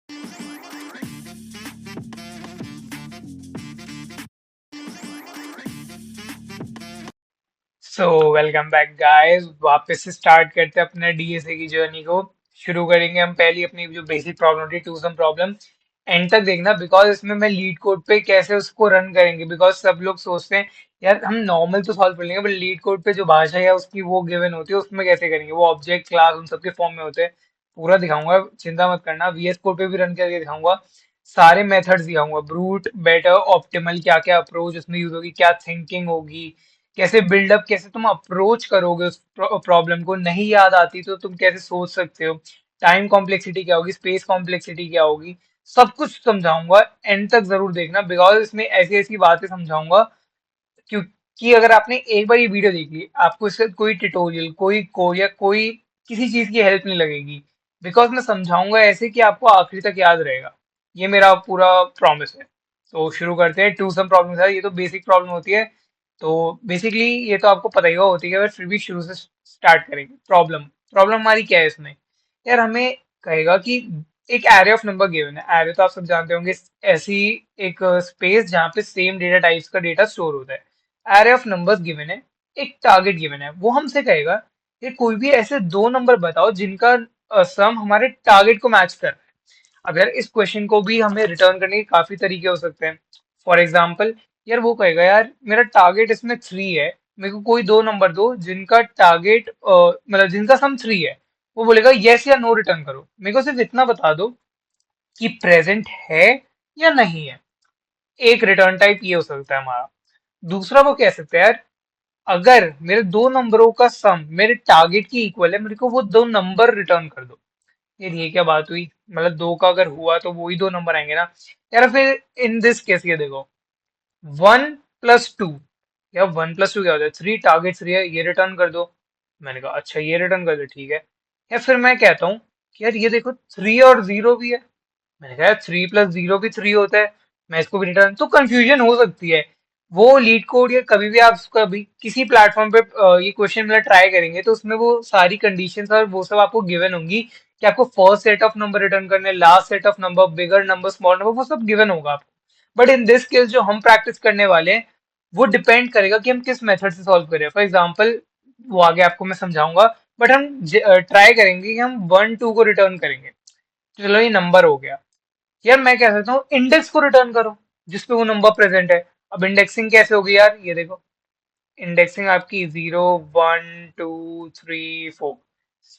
So welcome back guys, वापस से start करते हैं अपने डीएसए की जर्नी को। शुरू करेंगे हम पहली अपनी जो बेसिक प्रॉब्लम थी, टू सम प्रॉब्लम। एंड तक देखना, बिकॉज इसमें मैं लीड कोड पे कैसे उसको रन करेंगे, बिकॉज सब लोग सोचते हैं यार हम नॉर्मल तो सॉल्व कर लेंगे, बट लीड कोड पे जो भाषा है उसकी वो गिवन होती है, उसमें कैसे करेंगे, वो ऑब्जेक्ट क्लास उन सबके फॉर्म में होते हैं। पूरा दिखाऊंगा, चिंता मत करना। वीएस कोड पे भी रन करके दिखाऊंगा, सारे मेथड्स दिखाऊंगा, ब्रूट, बेटर, ऑप्टिमल, क्या क्या अप्रोच उसमें यूज होगी, क्या थिंकिंग होगी, कैसे बिल्डअप, कैसे तुम अप्रोच करोगे उस प्रॉब्लम को, नहीं याद आती तो तुम कैसे सोच सकते हो, टाइम कॉम्प्लेक्सिटी क्या होगी, स्पेस कॉम्प्लेक्सिटी क्या होगी, सब कुछ समझाऊंगा। एंड तक जरूर देखना, बिकॉज इसमें ऐसी ऐसी बातें समझाऊंगा क्योंकि अगर आपने एक बार ये वीडियो देख ली, आपको इससे कोई ट्यूटोरियल, कोई कोड या कोई किसी चीज की हेल्प नहीं लगेगी, बिकॉज मैं समझाऊंगा ऐसे कि आपको आखिरी तक याद रहेगा। ये मेरा पूरा प्रॉमिस है। तो शुरू करते हैं। टू सम प्रॉब्लम है, ये तो बेसिक प्रॉब्लम होती है। तो बेसिकली ये तो आपको पता ही होगा होती है, पर फिर भी शुरू से स्टार्ट करेंगे। प्रॉब्लम प्रॉब्लम हमारी क्या है इसमें? यार हमें कहेगा कि एक एरे ऑफ नंबर गिवन है। एरे तो आप सब जानते होंगे, ऐसी एक स्पेस जहाँ पे सेम डेटा टाइप्स का डेटा स्टोर होता है। एरे ऑफ नंबर्स गिवन है, एक टारगेट गिवन है, वो हमसे कहेगा कि कोई भी ऐसे दो नंबर बताओ जिनका सम हमारे टारगेट को मैच कर रहा है। अगर इस क्वेश्चन को भी हमें रिटर्न करने के काफी तरीके हो सकते हैं। फॉर एग्जाम्पल, यार वो कहेगा यार मेरा टारगेट इसमें 3 है, मेरे को कोई दो नंबर दो जिनका टारगेट मतलब जिनका सम 3 है। वो बोलेगा यस या नो रिटर्न करो, मेरे को सिर्फ इतना बता दो कि प्रेजेंट है या नहीं है। एक रिटर्न टाइप ये हो सकता है हमारा। दूसरा वो कह सकते हैं यार अगर मेरे दो नंबरों का सम मेरे टारगेट की इक्वल है, मेरे को वो दो नंबर रिटर्न कर दो। यार ये क्या बात हुई? मतलब दो का अगर हुआ तो वही दो नंबर आएंगे ना। यार फिर इन दिस केस ये देखो, 1 + 2, या 1 + 2 क्या होता है? 3, टारगेट 3 है, ये रिटर्न कर दो। मैंने कहा अच्छा ये रिटर्न कर दो, ठीक है। या फिर मैं कहता हूँ कि यार ये देखो 3 और 0 भी है। मैंने कहा 3 + 0 भी 3 होता है, मैं इसको भी रिटर्न। तो कंफ्यूजन हो सकती है। वो लीड कोड या कभी भी आप कभी किसी प्लेटफॉर्म पे ये क्वेश्चन मतलब ट्राई करेंगे तो उसमें वो सारी कंडीशंस और वो सब आपको गिवन होंगी कि आपको first set of number return करने, last set of number, bigger number, small number, वो सब गिवन होगा आपको। बट इन दिस केस जो हम प्रैक्टिस करने वाले हैं वो डिपेंड करेगा कि हम किस मेथड से सॉल्व करें। फॉर एग्जाम्पल, वो आगे आपको मैं समझाऊंगा, बट हम ट्राई करेंगे कि हम 1 2 को रिटर्न करेंगे। चलो ये नंबर हो गया। यार मैं कह सकता हूँ इंडेक्स को रिटर्न करो जिसपे वो नंबर प्रेजेंट है। अब इंडेक्सिंग कैसे होगी यार? ये देखो, इंडेक्सिंग आपकी 0 1 2 3 4,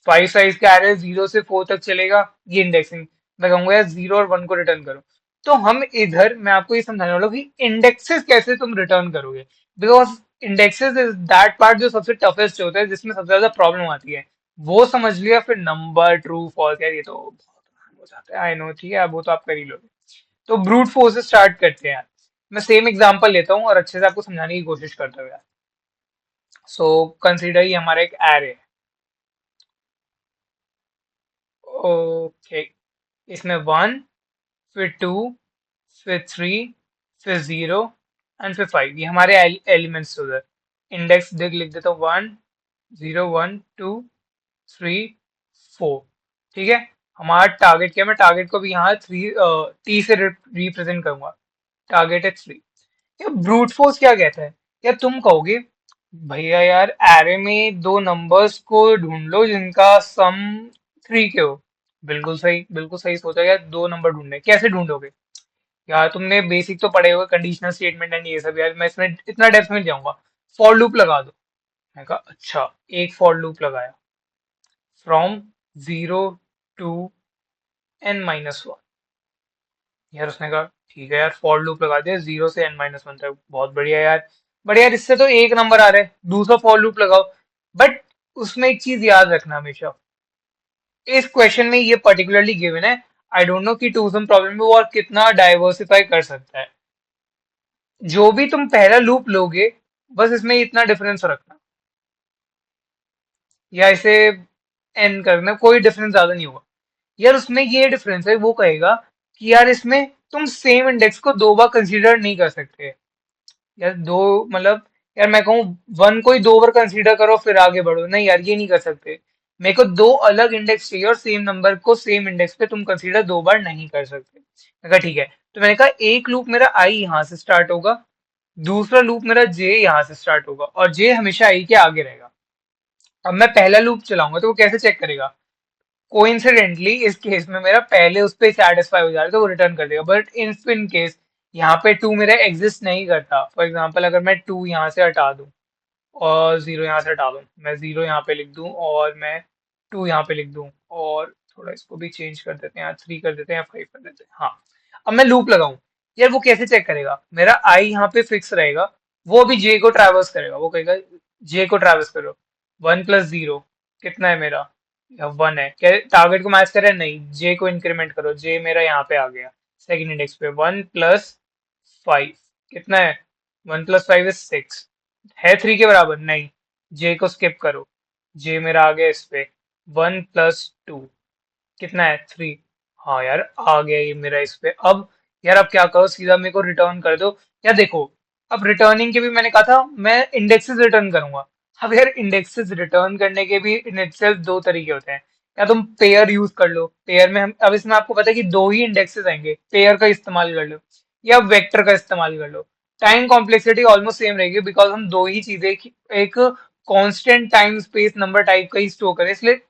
5 साइज का एरे, 0 से 4 तक चलेगा। ये इंडेक्सिंग। मैं कहूंगा यार 0 और 1 को रिटर्न करो। तो हम इधर मैं आपको ये समझाने वाला हूँ कि इंडेक्सेस कैसे तुम रिटर्न करोगे, because indexes is that part जो सबसे टफेस्ट होता है, जिसमें सबसे ज्यादा प्रॉब्लम आती है। वो समझ लिया, फिर नंबर ट्रू फॉल्स, यार ये तो बहुत आसान हो जाता है, आई नो, ठीक है, अब वो तो आप कर ही लोगे। तो ब्रूट फोर्स से स्टार्ट करते हैं यार। मैं सेम एग्जांपल लेता हूँ और अच्छे से आपको समझाने की कोशिश करता हूँ यार। सो कंसीडर ये हमारा एक एरे है। ओके, इसमें 1, फिर 2, फिर 3, फिर 0 एंड फिर 5, ये हमारे एलिमेंट्स उधर। इंडेक्स देख लिख देता हूँ, 1 0 1 2 3 4। ठीक है। हमारा टारगेट क्या है? मैं टारगेट को भी यहाँ टी से रिप्रेजेंट करूंगा। टारगेट है 3। ये ब्रूट फोर्स क्या कहता है? यार तुम कहोगे भैया यार एरे में दो नंबर्स को ढूंढ लो जिनका सम 3 के हो। बिल्कुल सही, बिल्कुल सही सोचा यार। दो नंबर ढूंढने कैसे ढूंढोगे? यार तुमने बेसिक तो पढ़े होगे, कंडीशनल स्टेटमेंट एंड ये सब। यार मैं इसमें इतना डेप्थ में नहीं जाऊंगा। फॉर लूप लगा दो। मैं कहा अच्छा, एक फॉर लूप लगाया, फ्रॉम 0 to n-1। यार उसने कहा ठीक है यार, फॉर लूप लगा दिया 0 से n-1 तक, बहुत बढ़िया यार। बट यार इससे तो एक नंबर आ रहा है, दूसरा फॉर लूप लगाओ। बट उसमें एक चीज याद रखना हमेशा, इस क्वेश्चन में ये पर्टिकुलरली गिवन है। आई डोंट नो कि टू सम प्रॉब्लम में वो और कितना डाइवर्सिफाई कर सकता है। जो भी तुम पहला लूप लोगे, बस इसमें इतना डिफरेंस रखना, या इसे एन करना, कोई डिफरेंस ज्यादा नहीं होगा। यार उसमें ये डिफरेंस है, वो कहेगा कि यार इसमें तुम सेम इंडेक्स को दो बार कंसीडर नहीं कर सकते। यार दो मतलब, यार मैं कहूँ 1 को ही दो बार कंसीडर करो फिर आगे बढ़ो, नहीं यार ये नहीं कर सकते। मेरे को दो अलग इंडेक्स चाहिए और सेम नंबर को सेम इंडेक्स पे तुम कंसीडर दो बार नहीं कर सकते। मैंने कहा ठीक है। तो मैंने कहा एक लूप मेरा आई यहाँ से स्टार्ट होगा, दूसरा लूप मेरा जे यहाँ से स्टार्ट होगा, और जे हमेशा आई के आगे रहेगा। अब मैं पहला लूप चलाऊंगा तो वो कैसे चेक करेगा? कोइंसिडेंटली इस केस में मेरा पहले उस पे सेटिस्फाई हो जा रहा है तो वो रिटर्न कर देगा। बट इन केस यहाँ पे टू मेरा एग्जिस्ट नहीं करता, फॉर एग्जाम्पल अगर मैं टू यहाँ से हटा दूं और जीरो यहाँ से हटा दूं, मैं जीरो यहाँ पे लिख दूं और मैं टू यहाँ पे लिख दूं, और थोड़ा इसको भी चेंज कर देते हैं, या थ्री कर देते हैं या फाइव कर देते हैं। हाँ, अब मैं लूप लगाऊं, यार वो कैसे चेक करेगा? मेरा आई यहाँ पे फिक्स रहेगा, वो अभी जे को ट्रैवर्स करेगा, वो कहेगा जे को ट्रैवर्स करो। वन प्लस जीरो कितना है मेरा? या वन है क्या? टारगेट को मैच कर रहा है? नहीं, जे को इंक्रीमेंट करो, जे मेरा यहाँ पे आ गया सेकंड इंडेक्स पे। वन प्लस फाइव कितना है? One plus five is six, है थ्री के बराबर? नहीं, जे को स्किप करो, जे मेरा आ गया इस पे। वन प्लस टू कितना है? थ्री। हाँ यार, आ गया ये मेरा इस पे। अब यार अब क्या करो, सीधा मेरे को रिटर्न कर दो। या देखो, अब रिटर्निंग के भी मैंने कहा था मैं इंडेक्सेस रिटर्न करूंगा। अब यार इंडेक्सेस रिटर्न करने के भी इन इटसेल्फ दो तरीके होते हैं। या तुम पेयर यूज कर लो, पेयर में हम अब इसमें आपको पता है कि दो ही इंडेक्सेस आएंगे, पेयर का इस्तेमाल कर लो या वेक्टर का इस्तेमाल कर लो। टाइम कॉम्प्लेक्सिटी ऑलमोस्ट सेम रहेगी, बिकॉज हम दो ही चीजें एक constant time space number type का ही स्टोर करें, इसलिए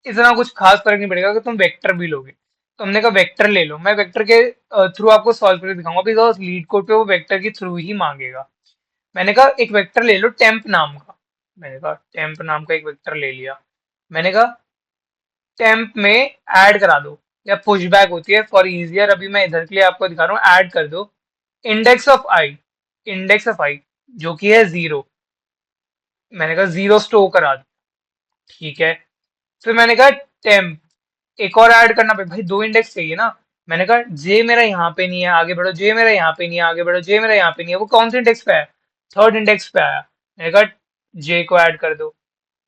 इतना कुछ खास फर्क नहीं पड़ेगा कि तुम वेक्टर भी लोगे। तो हमने कहा वेक्टर ले लो, मैं वेक्टर के थ्रू आपको सॉल्व करके दिखाऊंगा, बिकॉज लीड कोड पे वो वेक्टर के थ्रू ही मांगेगा। मैंने कहा एक वेक्टर ले लो टेम्प नाम का, मैंने कहा टेम्प नाम का एक वेक्टर ले लिया। मैंने कहा टेम्प में ऐड करा दो, या पुशबैक होती है फॉर इजियर, अभी मैं इधर के लिए आपको दिखा रहा हूँ, ऐड कर दो index of I, index of I जो कि है जीरो। मैंने कहा जीरो स्टोर करा दो, ठीक है। फिर मैंने कहा टेम्प एक और ऐड करना पे, भाई दो इंडेक्स चाहिए ना। मैंने कहा जे मेरा यहाँ पे नहीं है, आगे बढ़ो, जे मेरा यहाँ पे नहीं है, आगे बढ़ो, जे मेरा यहाँ पे नहीं है, वो कौन से इंडेक्स पे है? थर्ड इंडेक्स पे आया। मैंने कहा जे को ऐड कर दो,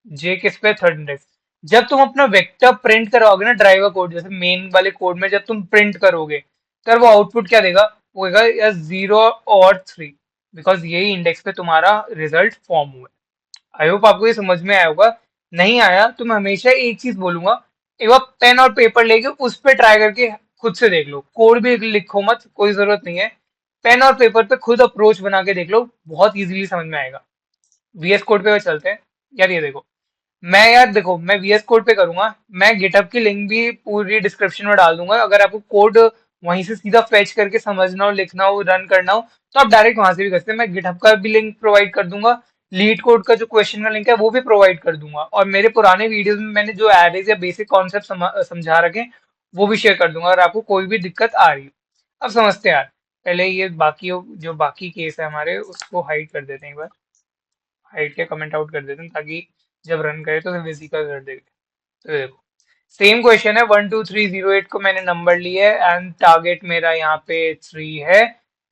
जे किस पे? Third index. जब तुम अपना वेक्टर प्रिंट कराओगे ना ड्राइवर कोड, जैसे मेन वाले कोड में जब तुम प्रिंट करोगे, तब वो आउटपुट क्या देगा? वो देगा या जीरो और थ्री, बिकॉज यही इंडेक्स पे तुम्हारा रिजल्ट फॉर्म हुआ है। आई होप आपको ये समझ में आया होगा। नहीं आया तो मैं हमेशा एक चीज बोलूंगा, एक बार पेन और पेपर लेके उस पे ट्राई करके खुद से देख लो, कोड भी लिखो मत, कोई जरूरत नहीं है। पेन और पेपर पे खुद अप्रोच बना के देख लो, बहुत इजीली समझ में आएगा। वीएस कोड पे चलते हैं। यार ये देखो, मैं यार देखो मैं वीएस कोड पे करूंगा, मैं गिटहब की लिंक भी पूरी डिस्क्रिप्शन में डाल दूंगा, अगर आपको कोड वहीं से सीधा फेच करके समझना हो, लिखना हो, रन करना हो, तो आप डायरेक्ट वहां से भी कर सकते हैं। मैं गिटहब का भी लिंक प्रोवाइड कर दूंगा, लीड कोड का जो क्वेश्चन का लिंक है वो भी प्रोवाइड कर दूंगा, और मेरे पुराने वीडियोस में मैंने जो एरेज या बेसिक कॉन्सेप्ट समझा रखे हैं, वो भी शेयर कर दूंगा अगर आपको कोई भी दिक्कत आ रही हो। अब समझते हैं यार, पहले ये बाकी जो बाकी केस है हमारे उसको हाइड कर देते हैं, एक बार हाइड के कमेंट आउट कर देते हैं, ताकि जब रन करे तो बेसिकल कर देगा। तो देखो, सेम क्वेश्चन है, 12308 को मैंने नंबर लिया है एंड टारगेट मेरा यहाँ पे थ्री है,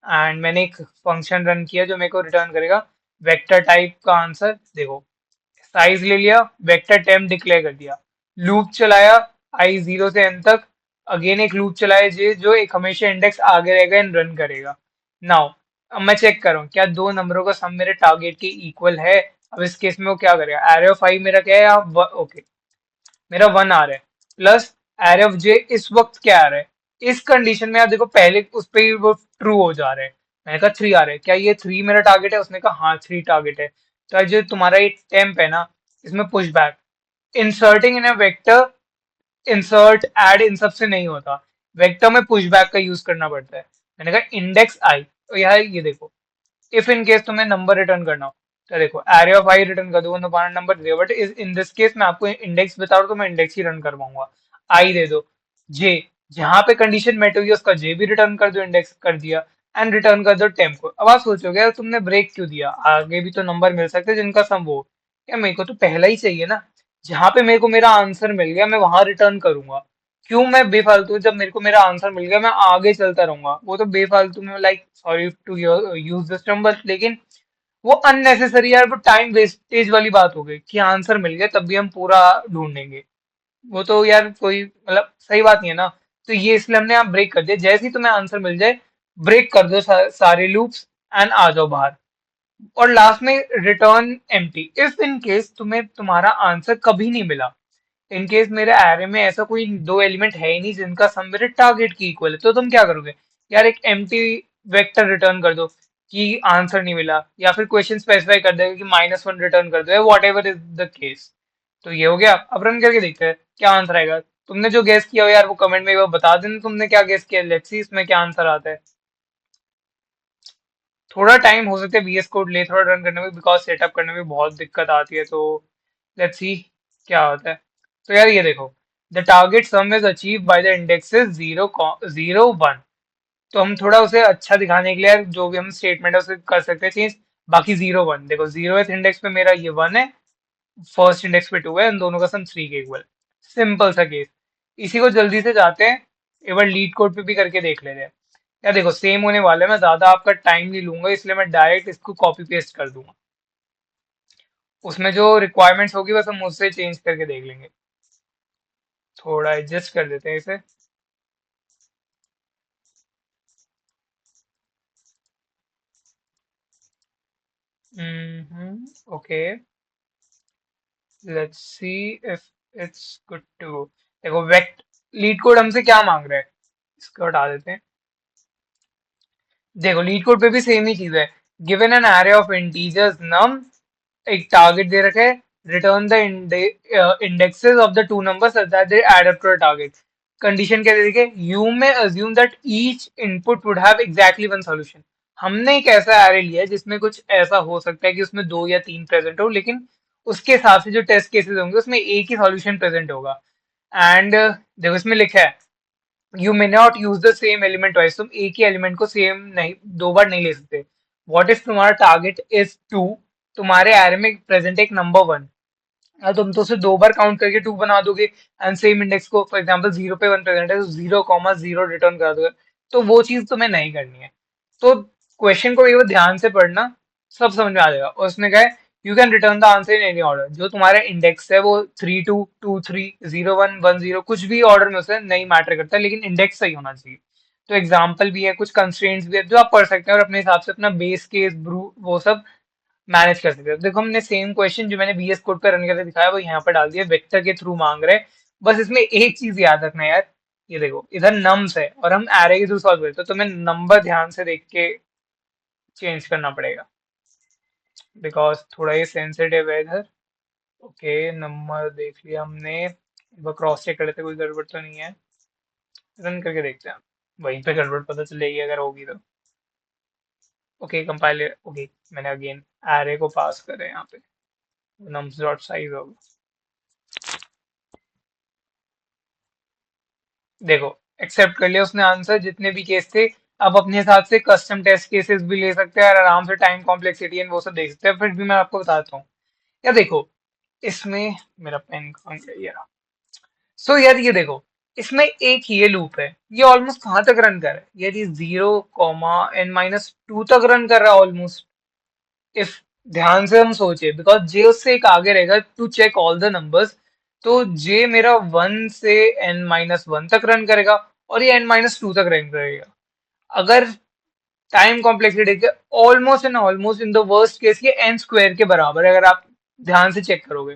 एंड मैंने एक फंक्शन रन किया जो मेरे को रिटर्न करेगा वेक्टर टाइप का आंसर। देखो, साइज ले लिया, वेक्टर टेम्प डिक्लेयर कर दिया, लूप चलाया आई जीरो से एन तक, अगेन एक लूप चलाया जे जो एक हमेशा इंडेक्स आगे रहेगा एंड रन करेगा। नाउ अब मैं चेक करूं क्या दो नंबरों का सम मेरे टारगेट के इक्वल है। अब इस केस में वो क्या करेगा? एरे ऑफ आई मेरा क्या है? ओके, मेरा वन आ रहा है, प्लस एरे ऑफ जे इस वक्त क्या आ रहा है? इस कंडीशन में आप देखो पहले उस पे ही वो ट्रू हो जा रहा है। मैंने कहा थ्री आ रहा है, क्या ये थ्री मेरा टारगेट है? उसने कहा हाँ थ्री टारगेट है। तो जो तुम्हारा ये टेम्प है ना, इसमें push back inserting in a vector, insert add in सब से नहीं होता, वेक्टर में पुश बैक का यूज करना पड़ता है। मैंने कहा इंडेक्स आई, तो यहाँ ये देखो, इफ इन केस तुम्हें नंबर रिटर्न करना हो तो देखो एरे ऑफ आई रिटर्न कर दो, तुम्हारा नंबर दे, बट इस इन दिस केस मैं आपको इंडेक्स बता रहा हूँ तो मैं इंडेक्स ही रन करवाऊंगा। आई दे दो, जे जहां पे कंडीशन मेट हुई है उसका जे भी रिटर्न कर दो, इंडेक्स कर दिया, एंड रिटर्न कर दो टेम्प को। अब आप सोचोगे यार तुमने ब्रेक क्यों दिया, आगे भी तो नंबर मिल सकते हैं जिनका सम वो। क्या मेरे को तो पहला ही चाहिए ना, जहां पे मेरे को मेरा आंसर मिल गया मैं वहां रिटर्न करूंगा। क्यों मैं बेफालतू, जब मेरे को मेरा आंसर मिल गया मैं आगे चलता रहूंगा, वो तो बेफालतू में, like sorry to use this term, but लेकिन वो अननेसेसरी यार, वो टाइम वेस्टेज वाली बात हो गई कि आंसर मिल गया तब भी हम पूरा ढूंढेंगे। वो तो यार कोई मतलब सही बात नहीं है ना। तो ये इसलिए हमने यहाँ ब्रेक कर दिया, जैसे ही तुम्हें आंसर मिल जाए ब्रेक कर दो सारे लूप्स एंड आ जाओ बाहर। और लास्ट में return empty, if in case तुम्हें तुम्हारा आंसर कभी नहीं मिला, इन केस मेरे एरे में ऐसा कोई दो एलिमेंट है ही नहीं जिनका सम मेरे टारगेट की इक्वल है, तो तुम क्या करोगे? यार एक एम्प्टी वेक्टर रिटर्न कर दो कि आंसर नहीं मिला, या फिर क्वेश्चन स्पेसिफाई कर देगा कि -1 रिटर्न कर दो, या what ever is the case. तो ये हो गया। अब रन करके देखते हैं क्या आंसर आएगा। तुमने जो गेस किया हो यार वो कमेंट में एक बार बता देना तुमने क्या गेस किया। लेट्स सी इसमें क्या आंसर आता है। थोड़ा टाइम हो सकता है VS कोड ले थोड़ा रन करने में, बिकॉज सेटअप करने में बहुत दिक्कत आती है। तो लेट्स सी क्या होता है। तो यार ये देखो, the target some is achieve by the indexes 0, 0, 1। तो हम थोड़ा उसे अच्छा दिखाने के लिए यार जो भी हम स्टेटमेंट है उसे कर सकते हैं चेंज। बाकी 0, 1 देखो, 0th इंडेक्स पे मेरा ये 1 है, फर्स्ट इंडेक्स पे 2 है, इन दोनों का सम 3 के इक्वल। सिंपल सा केस। इसी को जल्दी से जाते हैं एक बार लीड कोड पे भी करके देख लेते हैं। यार देखो सेम होने वाला है, मैं ज्यादा आपका टाइम नहीं लूंगा इसलिए मैं डायरेक्ट इसको कॉपी पेस्ट कर दूंगा। उसमें जो रिक्वायरमेंट्स होगी बस हम उससे चेंज करके देख लेंगे। थोड़ा एडजस्ट कर देते हैं इसे। Okay, let's see if it's good to go. देखो वेक्ट लीड कोड हमसे क्या मांग रहा है, इसको हटा देते हैं। देखो लीड कोड पे भी सेम ही चीज है। Given an array of integers num, एक टारगेट दे रखे, return the indexes of the two numbers that they add up to a target. Condition क्या दे रखी है? You may assume that each input would have exactly one solution. हमने एक ऐसा एरे लिया है जिसमें कुछ ऐसा हो सकता है कि उसमें दो या तीन प्रेजेंट हो, लेकिन उसके हिसाब से जो टेस्ट केसेस होंगे उसमें एक ही सॉल्यूशन प्रेजेंट होगा। एंड देखो इसमें लिखा है you may not use the same element wise. तुम एक ही एलिमेंट को सेम नहीं, दो बार नहीं ले सकते। व्हाट इफ तुम्हारा टारगेट इज 2, तुम्हारे एरे में प्रेजेंट एक नंबर 1, तुम तो उसे दो बार काउंट करके 2 बना दोगे, एंड सेम इंडेक्स को फॉर एग्जांपल 0 पे 1 प्रेजेंट है तो 0, 0 रिटर्न कर दोगे। तो वो चीज तुम्हें नहीं करनी है। तो क्वेश्चन को एक बार ध्यान से पढ़ना, सब समझ में आ जाएगा। और उसने कहा है you can return the answer in any order. जो तुम्हारा इंडेक्स है वो 3, 2, 2, 3, 0, 1, 1, 0 कुछ भी ऑर्डर में उसे नहीं मैटर करता, लेकिन इंडेक्स सही होना चाहिए। तो एग्जाम्पल भी है, कुछ कंस्ट्रेंट्स भी है जो आप पढ़ सकते हैं और अपने हिसाब से अपना बेस केस ब्रू वो सब मैनेज कर सकते हो। देखो हमने सेम क्वेश्चन जो मैंने VS कोड पे रन करके दिखाया वो यहाँ पर डाल दिया, वेक्टर के थ्रू मांग रहे हैं। बस इसमें एक चीज याद रखना यार, ये देखो इधर नम्स है और हम एरे के थ्रू सॉल्व करते हैं, तो तुम्हें नंबर ध्यान से देख के चेंज करना पड़ेगा, बिकॉज थोड़ा ये सेंसिटिव है इधर। ओके, नंबर देख लिया हमने, एक बार क्रॉस चेक कर लेते कोई गड़बड़ तो नहीं है। रन करके देखते हैं, वहीं पे गड़बड़ पता चलेगी अगर होगी तो। ओके कंपाइलर, ओके मैंने अगेन एरे को पास करे यहाँ पे, नम्स डॉट साइज होगा। देखो एक्सेप्ट कर लिया उसने आंसर जितने भी केस थे। अब अपने हिसाब से कस्टम टेस्ट केसेस भी ले सकते हैं और आराम से टाइम कॉम्प्लेक्सिटी एंड वो सब देख सकते हैं। फिर भी मैं आपको बताता हूँ। यार देखो इसमें मेरा पेन कहाँ गया यार। सो यार ये देखो, इसमें एक ये लूप है, ये ऑलमोस्ट कहाँ तक रन कर रहा है यार? ये 0, n-2 तक रन कर रहा है ऑलमोस्ट। इफ ध्यान से हम सोचे, बिकॉज जे उससे एक आगे रहेगा to check all the numbers, तो जे मेरा 1 से n-1 तक रन करेगा और ये n-2 तक रन करेगा। अगर time complexity almost and almost in the worst case ये n स्क्वायर के बराबर है, अगर आप ध्यान से चेक करोगे।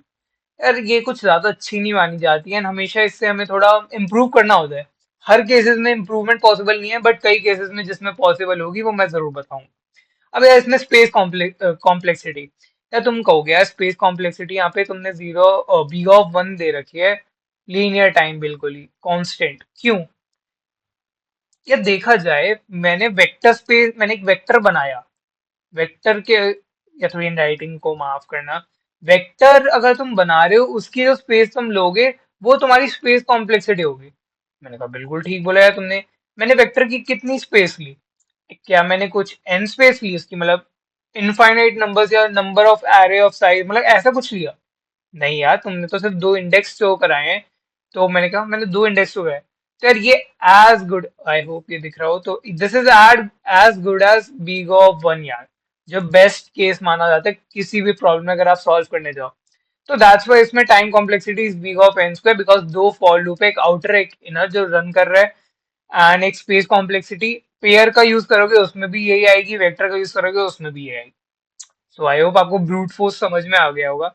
यार ये कुछ ज्यादा अच्छी नहीं मानी जाती है, हमेशा इससे हमें थोड़ा इम्प्रूव करना होता है। हर केसेस में इम्प्रूवमेंट पॉसिबल नहीं है, बट कई केसेस में जिसमें पॉसिबल होगी वो मैं जरूर बताऊंगा। अब यार इसमें स्पेस कॉम्प्लेक्सिटी, या तुम कहोगे यार स्पेस कॉम्प्लेक्सिटी यहाँ पे तुमने 0 B(1) दे रखी है, लीनियर टाइम बिल्कुल ही कांस्टेंट क्यों? या देखा जाए, मैंने एक वेक्टर बनाया, वेक्टर के, या थोड़ी राइटिंग को माफ करना, वेक्टर अगर तुम बना रहे हो उसकी जो स्पेस तुम लोगे वो तुम्हारी स्पेस कॉम्प्लेक्सिटी होगी। मैंने कहा बिल्कुल ठीक बोला यार तुमने। मैंने वेक्टर की कितनी स्पेस ली? क्या मैंने कुछ n स्पेस ली उसकी, मतलब इनफाइनाइट नंबर्स या number of array of size, मतलब ऐसा कुछ लिया? नहीं यार, तुमने तो सिर्फ दो इंडेक्स शो कराए हैं। तो मैंने कहा मैंने दो इंडेक्स शो कराए, तो यार ये एज गुड, आई होप ये दिख रहा हो, तो this is as good as big of 1 यार। जो बेस्ट केस माना जाता है किसी भी प्रॉब्लम में अगर आप सॉल्व करने जाओ। तो दैट्स वाई इसमें time complexity is big of n², because दो फॉर लूप है, एक आउटर एक इनर जो रन कर रहा है, एंड एक स्पेस कॉम्प्लेक्सिटी। पेयर का यूज करोगे उसमें भी यही आएगी, वेक्टर का यूज करोगे उसमें भी यही आएगी। सो आई होप आपको ब्रूट फोर्स समझ में आ गया होगा।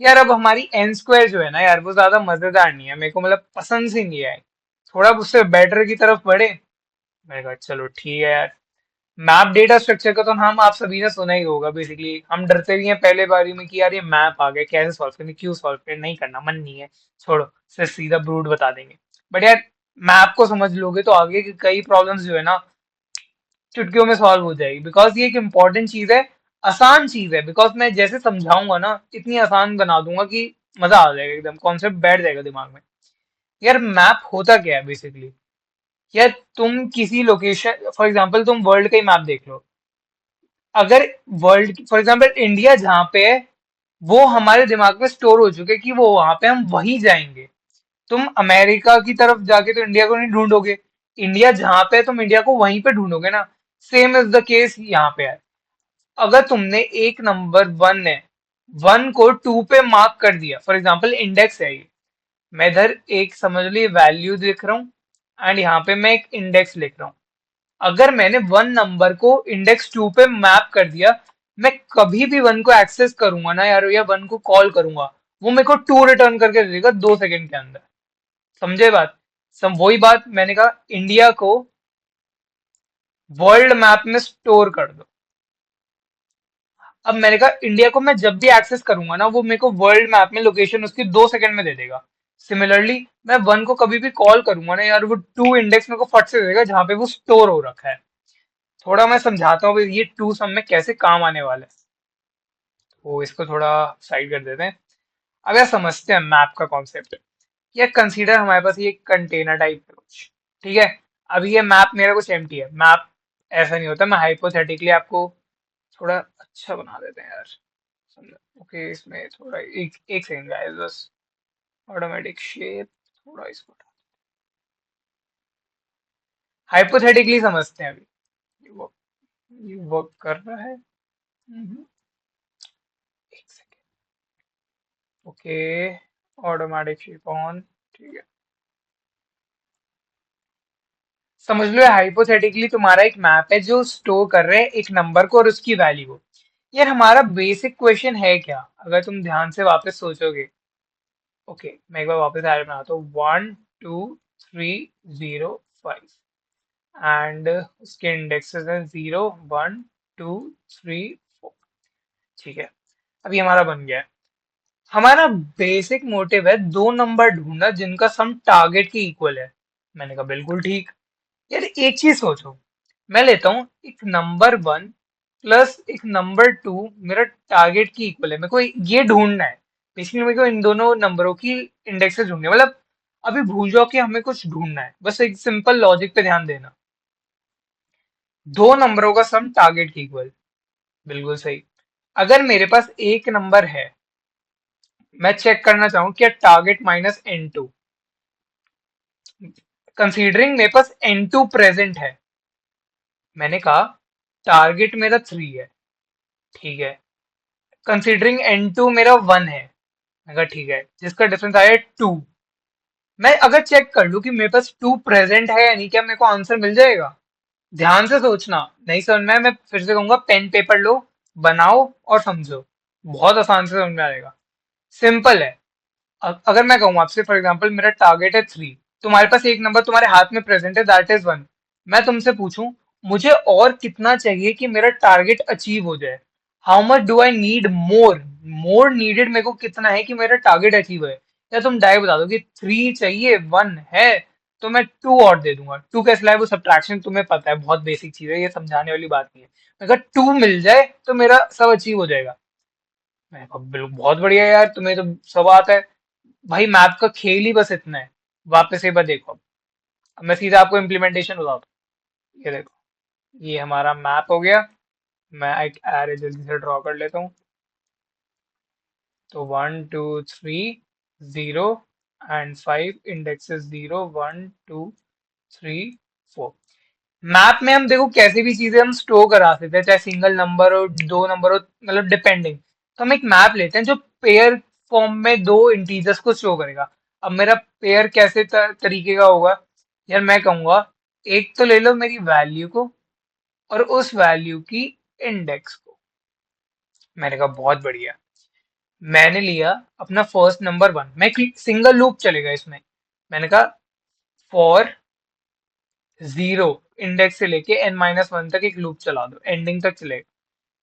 यार अब हमारी एन स्क्वायर जो है ना यार, वो ज्यादा मजेदार नहीं है मेरे को, मतलब पसंद से नहीं है। थोड़ा उससे बेटर की तरफ बढ़े। मैंने कहा चलो ठीक है यार। मैप डेटा स्ट्रक्चर का तो हम आप सभी ने सुना ही होगा। बेसिकली हम डरते भी हैं पहले बारी में कि यार ये मैप आ गया, कैसे सॉल्व करेंगे, क्यों सॉल्व करें, नहीं करना, मन नहीं है, छोड़ो, सिर्फ सीधा ब्रूट बता देंगे। बट यार मैप को समझ लोगे तो आगे की कई प्रॉब्लम्स जो है ना, चुटकियों में सॉल्व हो जाएगी। बिकॉज ये एक इंपॉर्टेंट चीज है, आसान चीज है। बिकॉज मैं जैसे समझाऊंगा ना, इतनी आसान बना दूंगा कि मजा आ जाएगा, एकदम कॉन्सेप्ट बैठ जाएगा दिमाग में। यार मैप होता क्या है बेसिकली? यार तुम किसी लोकेशन, फॉर एग्जांपल तुम वर्ल्ड का ही मैप देख लो। अगर वर्ल्ड, फॉर एग्जांपल इंडिया जहाँ पे है, वो हमारे दिमाग में स्टोर हो चुके हैं कि वो वहां पे हम वहीं जाएंगे। तुम अमेरिका की तरफ जाके तो इंडिया को नहीं ढूंढोगे। इंडिया जहाँ पे है तुम इंडिया को वहीं पे ढूंढोगे ना। सेम इज द केस यहाँ पे है। अगर तुमने एक नंबर वन है, वन को टू पे मार्क कर दिया, फॉर एग्जाम्पल इंडेक्स है ये, मैं इधर एक समझ ली वैल्यू लिख रहा हूँ, एंड यहाँ पे मैं एक इंडेक्स लिख रहा हूँ। अगर मैंने वन नंबर को इंडेक्स टू पे मैप कर दिया, मैं कभी भी वन को एक्सेस करूंगा ना यार, या वन को कॉल करूंगा, वो मेरे को टू रिटर्न करके दे देगा 2 सेकंड के अंदर। समझे बात? वही बात मैंने कहा, इंडिया को वर्ल्ड मैप में स्टोर कर दो। अब मैंने कहा इंडिया को मैं जब भी एक्सेस करूंगा ना, वो मेरे को वर्ल्ड मैप में लोकेशन उसकी 2 सेकंड में दे देगा। सिमिलरली मैं वन को कभी भी कॉल करूंगा ना यार, वो टू इंडेक्स मेरे को फट से दे देगा जहां पे वो स्टोर हो रखा है। थोड़ा मैं समझाता हूँ ये टू सम में कैसे काम आने वाला है। तो इसको थोड़ा साइड कर देते हैं। अब यार समझते हैं मैप का कॉन्सेप्ट। ये कंसीडर हमारे पास ये कंटेनर टाइप है कुछ। ठीक है। अभी ये मैप मेरा कुछ एम्प्टी है। मैप ऐसा नहीं होता। मैं हाइपोथेटिकली आपको थोड़ा अच्छा बना देते हैं यार। समझो? ओके, इसमें थोड़ा एक एक सेकंड गाइस बस। ऑटोमेटिक शेप, थोड़ा इसको हाइपोथेटिकली समझते हैं अभी। ये वर्क कर रहा है। एक second. Okay, automatic shape on. ठीक है। समझ लो हाइपोथेटिकली तुम्हारा एक मैप है जो स्टोर कर रहे हैं एक नंबर को और उसकी वैल्यू को। यार हमारा बेसिक क्वेश्चन है क्या, अगर तुम ध्यान से वापस सोचोगे? ओके, मैं एक बार वापस ऐड बनाता हूँ। 1 2 3 0 5 एंड उसके इंडेक्सेस हैं 0 1 2 3 4। ठीक है। अभी हमारा बन गया है। हमारा बेसिक मोटिव है दो नंबर ढूंढना जिनका सम टारगेट के इक्वल है। मैंने कहा बिल्कुल ठीक। यार एक चीज सोचो, मैं लेता हूँ एक नंबर वन प्लस एक नंबर टू मेरा टारगेट की इक्वल है, मेरे को ये ढूंढना है। बेसिकली मेरे को इन दोनों नंबरों की इंडेक्सेस ढूंढनी है। मतलब अभी भूल जाओ कि हमें कुछ ढूंढना है, बस एक सिंपल लॉजिक पे ध्यान देना। दो नंबरों का सम टारगेट की इक्वल, बिल्कुल सही। अगर मेरे पास एक नंबर है, मैं चेक करना चाहूँ क्या target minus N two, considering मेरे पास एन टू प्रेजेंट है। मैंने कहा टारगेट मेरा थ्री है। ठीक है। कंसीडरिंग एन टू मेरा वन है। मैं कहा ठीक है, जिसका डिफरेंस आया टू। मैं अगर चेक कर लूं कि मेरे पास टू प्रेजेंट है या नहीं, क्या मेरे को आंसर मिल जाएगा? ध्यान से सोचना। नहीं समझ में आया, मैं फिर से कहूंगा, पेन पेपर लो, बनाओ और समझो। बहुत आसान से समझ में आएगा। सिंपल है। अगर मैं कहूँ आपसे, फॉर एग्जाम्पल मेरा टारगेट है थ्री, तुम्हारे पास एक नंबर तुम्हारे हाथ में प्रेजेंट है, दैट इज वन। मैं तुमसे पूछूं मुझे और कितना चाहिए कि मेरा टारगेट अचीव हो जाए, how much do I need more, more needed मेरे को कितना है कि मेरा टारगेट अचीव है? या तुम डायरेक्ट बता दो कि थ्री चाहिए, वन है, तो मैं टू और दे दूंगा। टू कैसे लाए, वो सब्ट्रैक्शन तुम्हें पता है, बहुत बेसिक चीज है, ये समझाने वाली बात नहीं है। अगर टू मिल जाए तो मेरा सब अचीव हो जाएगा। मैं कहा, बिल्कुल बहुत बढ़िया यार, तुम्हें तो सब आता है। भाई मैप का खेल ही बस इतना है। वापस एक बार देखो। अब मैं सीधा आपको इम्प्लीमेंटेशन बताता हूँ। ये देखो, ये हमारा मैप हो गया। मैं एक एरे जल्दी से ड्रॉ कर लेता हूँ। तो 1 2 3 0 एंड 5 इंडेक्सेस 0 1 2 3 4। मैप में हम देखो कैसे भी चीजें हम स्टोर करा सकते हैं, चाहे सिंगल नंबर हो, दो नंबर हो, मतलब डिपेंडिंग। तो हम एक मैप लेते हैं जो पेयर फॉर्म में दो इंटीजर्स को शो करेगा। अब मेरा पेयर कैसे तरीके का होगा? यार मैं कहूंगा एक तो ले लो मेरी वैल्यू को और उस वैल्यू की इंडेक्स को। मैंने कहा बहुत बढ़िया। मैंने लिया अपना फर्स्ट नंबर 1, मैं सिंगल लूप चलेगा इसमें। मैंने कहा फॉर 0 इंडेक्स से लेके n-1 तक एक लूप चला दो, एंडिंग तक चलेगा।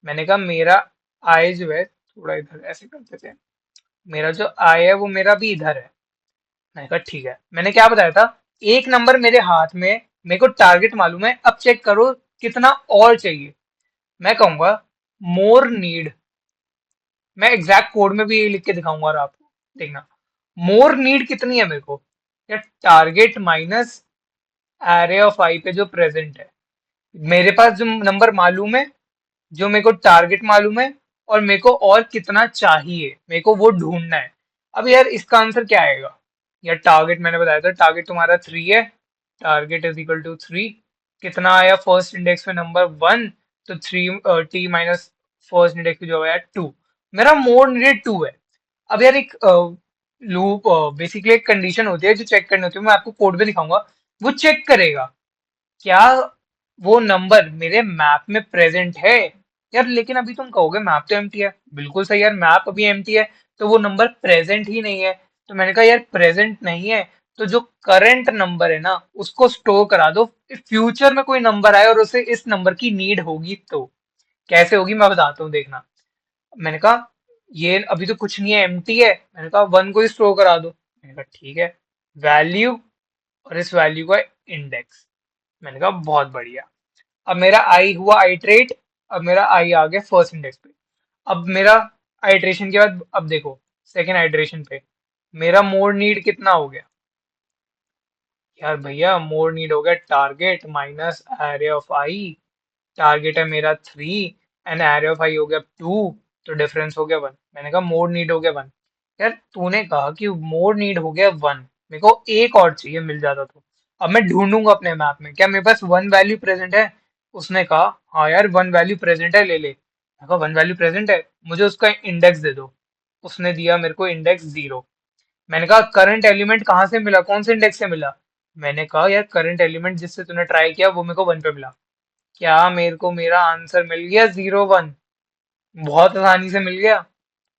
मैंने कहा मेरा आई जो है, थोड़ा इधर ऐसे करते थे, मेरा जो आई है वो मेरा भी इधर है। मैंने कहा ठीक है। मैंने क्या बताया था, एक नंबर मेरे हाथ में, मेरे को टारगेट मालूम है, अब चेक करो कितना और चाहिए। मैं कहूंगा मोर नीड, मैं एग्जैक्ट कोड में भी यही लिख के दिखाऊंगा और आपको देखना मोर नीड कितनी है मेरे को। या टारगेट माइनस एरे ऑफ आई पे जो प्रेजेंट है, मेरे पास जो नंबर मालूम है, जो मेरे को टारगेट मालूम है, और मेरे को और कितना चाहिए, मेरे को वो ढूंढना है। अब यार इसका आंसर क्या आएगा? यार टारगेट मैंने बताया था, टारगेट तुम्हारा 3 है, टारगेट इज इक्वल टू 3। कितना आया फर्स्ट इंडेक्स में नंबर 1, तो 3 टी माइनस फर्स्ट इंडेक्स पे जो आया 2। मेरा मोड नीडेड 2 है। अब यार एक लूप, बेसिकली एक कंडीशन होती है जो चेक करनी होती है, मैं आपको कोड में दिखाऊंगा। वो चेक करेगा क्या वो नंबर मेरे मैप में प्रेजेंट है। यार लेकिन अभी तुम कहोगे मैप तो एम्प्टी है, बिल्कुल सही यार, मैप अभी एम्प्टी है, तो वो नंबर प्रेजेंट ही नहीं है। तो मैंने कहा यार प्रेजेंट नहीं है, तो जो करंट नंबर है ना उसको स्टोर करा दो, फ्यूचर में कोई नंबर आए और उसे इस नंबर की नीड होगी तो। कैसे होगी मैं बताता हूँ, देखना। मैंने कहा ये अभी तो कुछ नहीं है, एम्प्टी है, मैंने कहा 1 को ही स्टोर करा दो। मैंने कहा ठीक है, वैल्यू, और इस वैल्यू का इंडेक्स। मैंने कहा बहुत बढ़िया। अब मेरा आई हुआ आइट्रेट, अब मेरा आई आ गया फर्स्ट इंडेक्स पे। अब मेरा आइट्रेशन के बाद, अब देखो सेकेंड आइट्रेशन पे मेरा मोड नीड कितना हो गया। यार भैया मोड नीड हो गया target minus array of I. Target है मेरा 3 एंड एरे ऑफ आई हो गया 2, तो डिफरेंस हो गया 1। मैंने कहा मोड नीड हो गया 1। यार तूने कहा कि मोड नीड हो गया 1, मेरे को एक और चाहिए, मिल जाता तो। अब मैं ढूंढूंगा अपने मैप में क्या मेरे पास 1 वैल्यू प्रेजेंट है। उसने कहा हाँ यार 1 वैल्यू प्रेजेंट है, ले ले। मैंने कहा 1 वैल्यू प्रेजेंट है, मुझे उसका इंडेक्स दे दो। उसने दिया मेरे को इंडेक्स 0। मैंने कहा करंट एलिमेंट कहाँ से मिला, कौन से इंडेक्स से मिला। मैंने कहा यार करंट एलिमेंट जिससे तूने ट्राई किया वो मेरे को 1 पे मिला। क्या मेरे को मेरा आंसर मिल गया 0 1, बहुत आसानी से मिल गया।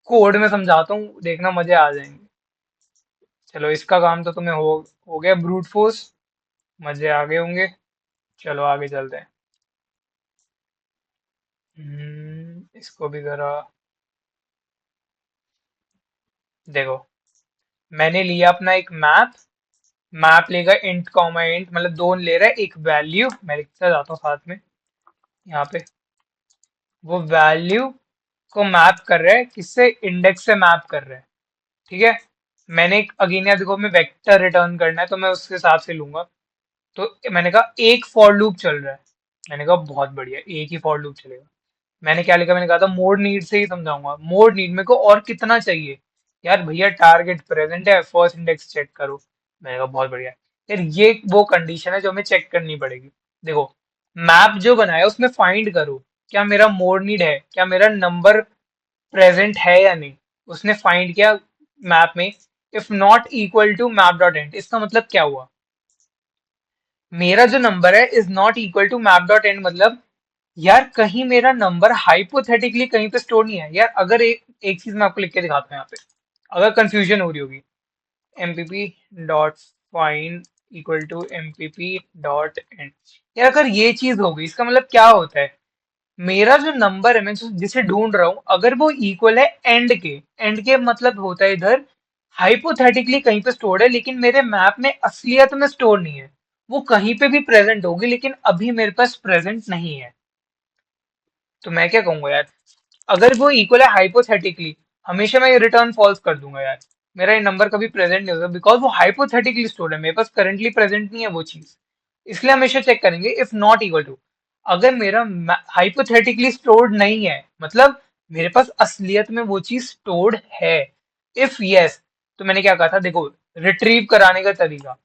कोड में समझाता हूँ, देखना मजे आ जाएंगे। चलो इसका काम तो तुम्हें हो गया ब्रूट फोर्स, मजे आ गए होंगे। चलो आगे चलते हैं। इसको भी जरा देखो। मैंने लिया अपना एक मैप, मैप लेगा इंट कॉमा इंट, मतलब दो ले रहा है, एक वैल्यू मैं लिखता जाता हूँ साथ में यहाँ पे। वो वैल्यू को मैप कर रहा है, किससे, इंडेक्स से मैप कर रहा है। ठीक है। मैंने एक अगेन यार देखो, मैं वेक्टर रिटर्न करना है तो मैं उसके हिसाब से लूंगा। तो मैंने कहा एक फॉर लूप चल रहा है। मैंने कहा बहुत बढ़िया, एक ही फॉर लूप चलेगा। मैंने क्या लिखा, मैंने कहा था मोड नीड से ही समझाऊंगा। मोड नीड मेरे को और कितना चाहिए। यार भैया टारगेट प्रेजेंट है, फर्स्ट इंडेक्स चेक करो। मैंने कहा बहुत बढ़िया। यार ये वो कंडीशन है जो हमें चेक करनी पड़ेगी। देखो मैप जो बनाया उसमें फाइंड करो क्या मेरा मोड नीड है, क्या मेरा नंबर प्रेजेंट है या नहीं। उसने फाइंड किया मैप में, if not equal to map dot end, इसका मतलब क्या हुआ, मेरा जो नंबर है is not equal to map dot end, मतलब यार कहीं मेरा नंबर हाइपोथेटिकली कहीं पे स्टोर नहीं है। यार अगर एक चीज मैं आपको लिख के दिखाता हूँ यहाँ पे, अगर कंफ्यूजन हो रही होगी, mpp dot find equal to mpp dot end. यार अगर ये चीज होगी इसका मतलब क्या होता है, मेरा जो नंबर है मैं जिसे ढूंढ रहा हूं अगर वो इक्वल है एंड के, एंड के मतलब होता है इधर हाइपोथेटिकली कहीं पे स्टोर्ड है, लेकिन मेरे मैप में असलियत में स्टोर नहीं है। वो कहीं पे भी प्रेजेंट होगी लेकिन अभी मेरे पास प्रेजेंट नहीं है। तो मैं क्या कहूंगा यार, अगर वो इक्वल है हाइपोथेटिकली, हमेशा मैं रिटर्न फॉल्स कर दूंगा यार। मेरा ये नंबर कभी प्रेजेंट नहीं होगा बिकॉज वो हाइपोथेटिकली स्टोर्ड है, मेरे पास करंटली प्रेजेंट नहीं है वो चीज। इसलिए हमेशा चेक करेंगे इफ नॉट इक्वल टू। अगर मेरा हाइपोथेटिकली स्टोर्ड नहीं है मतलब मेरे पास असलियत में वो चीज स्टोर्ड है। इफ यस, तो मैंने क्या कहा था देखो, रिट्रीव कराने का तरीका,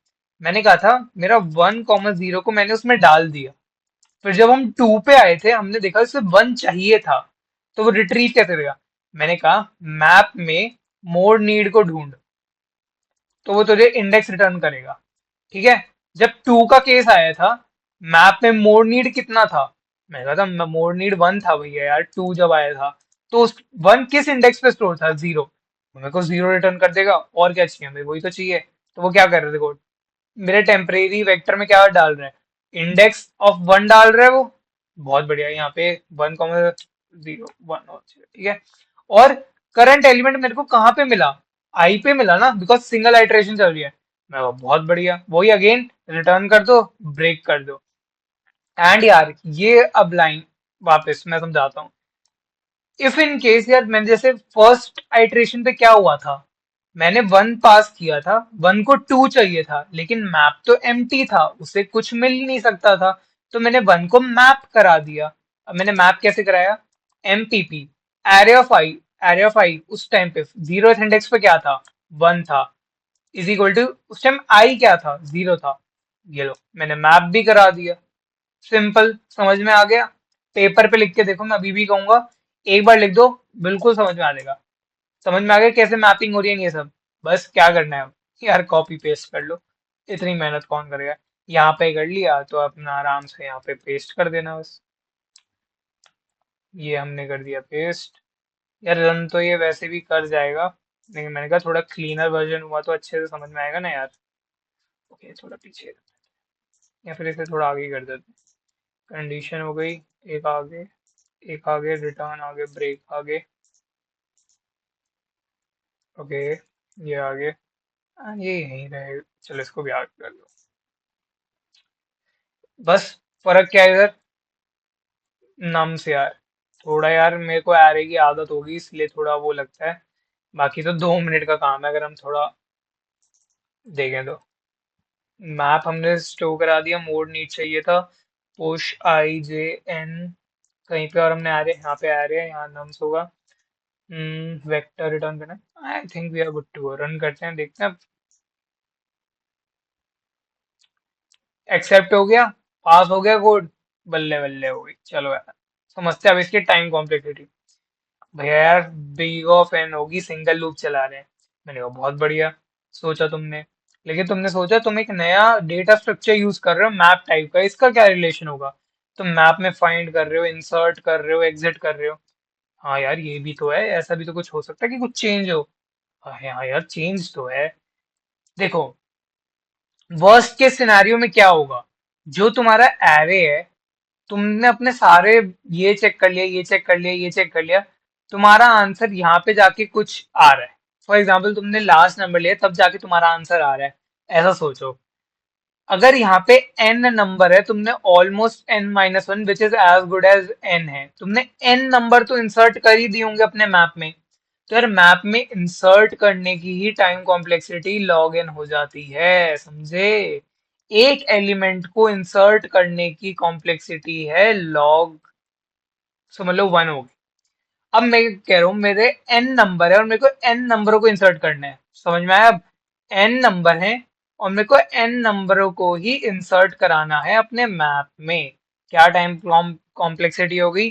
मैंने कहा था मेरा 1 0 को मैंने उसमें डाल दिया। फिर जब हम 2 पे आए थे हमने देखा उसे 1 चाहिए था, तो वो रिट्रीव कैसे करेगा। मैंने कहा मैप में मोड नीड को ढूंढ, तो वो तुझे इंडेक्स रिटर्न करेगा। ठीक है। जब 2 का केस आया था, मैप में मोड नीड कितना था, मैंने कहा था मोड नीड 1 था भैया यार 2 जब आया था। तो उस वन किस इंडेक्स पे स्टोर था? जीरो। मेरे को जीरो रिटर्न कर देगा, और क्या चाहिए हमें, वही तो चाहिए। तो वो क्या कर रहे थे कोड, मेरे टेम्परेरी वेक्टर में क्या डाल रहा है, इंडेक्स ऑफ वन डाल रहा है वो। बहुत बढ़िया, यहाँ पे वन कॉमा जीरो वन और जीरो, ठीक है। और करंट एलिमेंट मेरे को कहाँ पे मिला, आई पे मिला ना, बिकॉज सिंगल आइटरेशन चल रही है। मैं कहा, बहुत बढ़िया, वही अगेन रिटर्न कर दो, ब्रेक कर दो। एंड यार ये अब लाइन वापस मैं समझाता हूँ। इफ इन केस यार, मैंने जैसे फर्स्ट आइटरेशन पे क्या हुआ था, मैंने वन पास किया था, वन को टू चाहिए था, लेकिन मैप तो एम्प्टी था, उसे कुछ मिल ही नहीं सकता था। तो मैंने वन को मैप करा दिया। अब मैंने मैप कैसे कराया, एमपीपी एरे ऑफ आई उस टाइम पे जीरो इंडेक्स पे क्या था, वन था, इज इक्वल टू उस टाइम आई क्या था, जीरो था। ये लो मैंने मैप भी करा दिया। सिंपल, समझ में आ गया। पेपर पे लिख के देखो, मैं अभी भी कहूंगा, एक बार लिख दो, बिल्कुल समझ में आ जाएगा। समझ में आ गया कैसे मैपिंग हो रही है ये सब। बस क्या करना है अब, यार कॉपी पेस्ट कर लो, इतनी मेहनत कौन करेगा। यहाँ पे कर लिया तो अपना आराम से यहाँ पे पेस्ट कर देना बस। ये हमने कर दिया पेस्ट। यार रन तो ये वैसे भी कर जाएगा, लेकिन मैंने कहा थोड़ा क्लीनर वर्जन हुआ तो अच्छे से समझ में आएगा ना यार। ओके, थोड़ा पीछे, या फिर इसे थोड़ा आगे कर देते हैं। कंडीशन हो गई, एक आगे, एक आगे, रिटर्न आगे, ब्रेक आगे। ओके, ये आगे, ये यहीं रहे, चलो इसको भी आगे कर दो। बस फर्क क्या है इधर, नाम से यार। थोड़ा यार मेरे को एरे की आदत होगी, इसलिए थोड़ा वो लगता है। बाकी तो 2 मिनट का काम है, अगर हम थोड़ा देखें तो। मैप हमने स्टोर करा दिया, मोड नीड चाहिए था, पुश आई जे एन कहीं पे, और हमने एरे, यहाँ पे एरे है, यहाँ नम्स होगा। वेक्टर रिटर्न करना, I think we are good to go. Run करते हैं, देखते हैं। एक्सेप्ट हो गया, पास हो गया कोड, बल्ले बल्ले हो गई। चलो यार, समझते हैं अब इसकी टाइम कॉम्प्लेक्सिटी। भैया यार, बिग ऑफ एन होगी, सिंगल लूप चला रहे हैं। मैंने कहा बहुत बढ़िया सोचा तुमने, लेकिन तुमने सोचा तुम एक नया डेटा स्ट्रक्चर यूज कर रहे हो मैप टाइप का, इसका क्या रिलेशन होगा। तुम मैप में फाइंड कर रहे हो, इंसर्ट कर रहे हो, एग्जिट कर रहे हो। हाँ यार ये भी तो है, ऐसा भी तो कुछ हो सकता है कि कुछ चेंज हो। हाँ यार चेंज तो है। देखो, वर्स्ट के सिनेरियो में क्या होगा, जो तुम्हारा एरे है, तुमने अपने सारे, ये चेक कर लिया, ये चेक कर लिया, ये चेक कर लिया, तुम्हारा आंसर यहाँ पे जाके कुछ आ रहा है। फॉर एग्जाम्पल तुमने लास्ट नंबर लिया, तब जाके तुम्हारा आंसर आ रहा है। ऐसा सोचो, अगर यहाँ पे n नंबर है, तुमने almost n-1 which is as good as n है, तुमने n नंबर तो इंसर्ट कर ही दिए होंगे अपने मैप में। तो यार मैप में इंसर्ट करने की ही टाइम कॉम्प्लेक्सिटी लॉग n हो जाती है, समझे। एक एलिमेंट को इंसर्ट करने की कॉम्प्लेक्सिटी है लॉग, समझ लो 1 होगी। अब मैं कह रहा हूँ मेरे n नंबर है और मेरे को n नंबरों को इंसर्ट करना है, समझ में आया अब। n नंबर है और मेरे को n नंबरों को ही इंसर्ट कराना है अपने मैप में। क्या टाइम कॉम्प्लेक्सिटी होगी,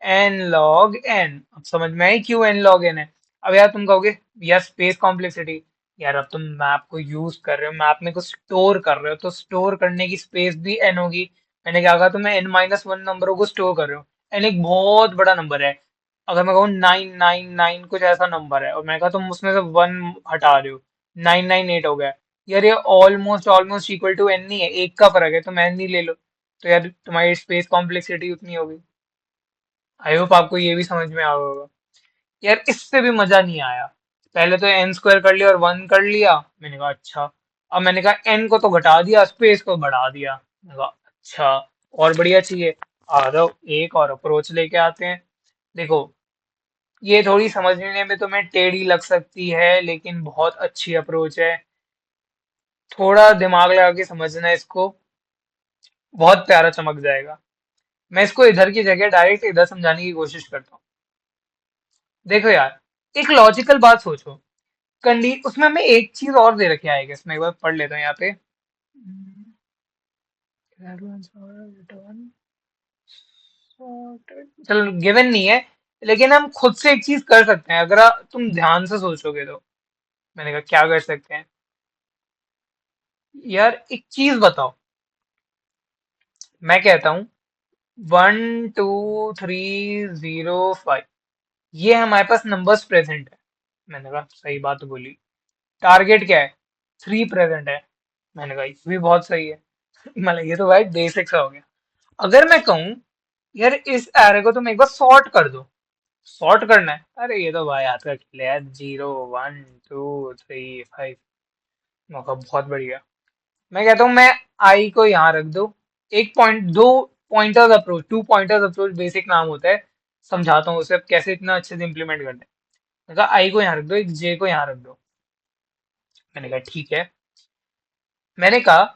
n log n। अब समझ में आई क्यों n log n है। अब यार तुम कहोगे यार स्पेस कॉम्प्लेक्सिटी, यार अब तुम मैप को यूज कर रहे हो, मैप में कुछ स्टोर कर रहे हो, तो स्टोर करने की स्पेस भी n होगी। मैंने क्या कहा, तुम्हें n-1 नंबरों को स्टोर कर रहे हो, n एक बहुत बड़ा नंबर है। अगर मैं कहूँ 999 कुछ ऐसा नंबर है, और मैं कहा तुम उसमें से वन हटा रहे हो, 998 हो गया। यार ये almost almost equal to N नहीं है, एक का फर्क है, तो एन ही ले लो। तो यार तुम्हारी स्पेस कॉम्प्लेक्सिटी उतनी होगी। आई होप आपको ये भी समझ में आ रहा होगा। यार इससे भी मजा नहीं आया। पहले तो एन स्क्वायर कर लिया और वन कर लिया, मैंने कहा अच्छा। अब मैंने कहा एन को तो घटा दिया, स्पेस को बढ़ा दिया, मैंने कहा अच्छा, और बढ़िया चाहिए। आ जाओ, एक और अप्रोच लेके आते हैं। देखो, ये थोड़ी समझने में तुम्हें टेढ़ी लग सकती है, लेकिन बहुत अच्छी अप्रोच है। थोड़ा दिमाग लगा के समझना इसको, बहुत प्यारा चमक जाएगा। मैं इसको इधर की जगह डायरेक्ट इधर समझाने की कोशिश करता हूँ। देखो यार, एक लॉजिकल बात सोचो, कंडी उसमें हमें एक चीज और दे रखी है, इसमें एक बार पढ़ लेता हूँ यहाँ पे। चलो गिवन नहीं है, लेकिन हम खुद से एक चीज कर सकते हैं, अगर तुम ध्यान से सोचोगे तो। मैंने कहा क्या कर सकते हैं, यार एक चीज बताओ। मैं कहता हूँ 1 2 3 0 5, ये हमारे पास नंबर्स प्रेजेंट है। मैंने कहा सही बात बोली। टारगेट क्या है? 3 प्रेजेंट है। मैंने कहा ये भी बहुत सही है। मतलब ये तो भाई बेसिक सा हो गया। अगर मैं कहूँ यार इस एरे को तुम एक बार सॉर्ट कर दो, सॉर्ट करना है, अरे ये तो भाई हाथ का खेल है यार, 0 1 2 3 5। मौका बहुत बढ़िया। मैं कहता हूँ मैं आई को यहाँ रख दो। एक पॉइंट, दो pointers approach, 2 pointers approach basic नाम होता है। समझाता हूँ उसे अब कैसे इतना अच्छे से इंप्लीमेंट करना है। मैंने कहा आई को यहाँ रख दो, एक जे को यहाँ रख दो। मैंने कहा ठीक है। मैंने कहा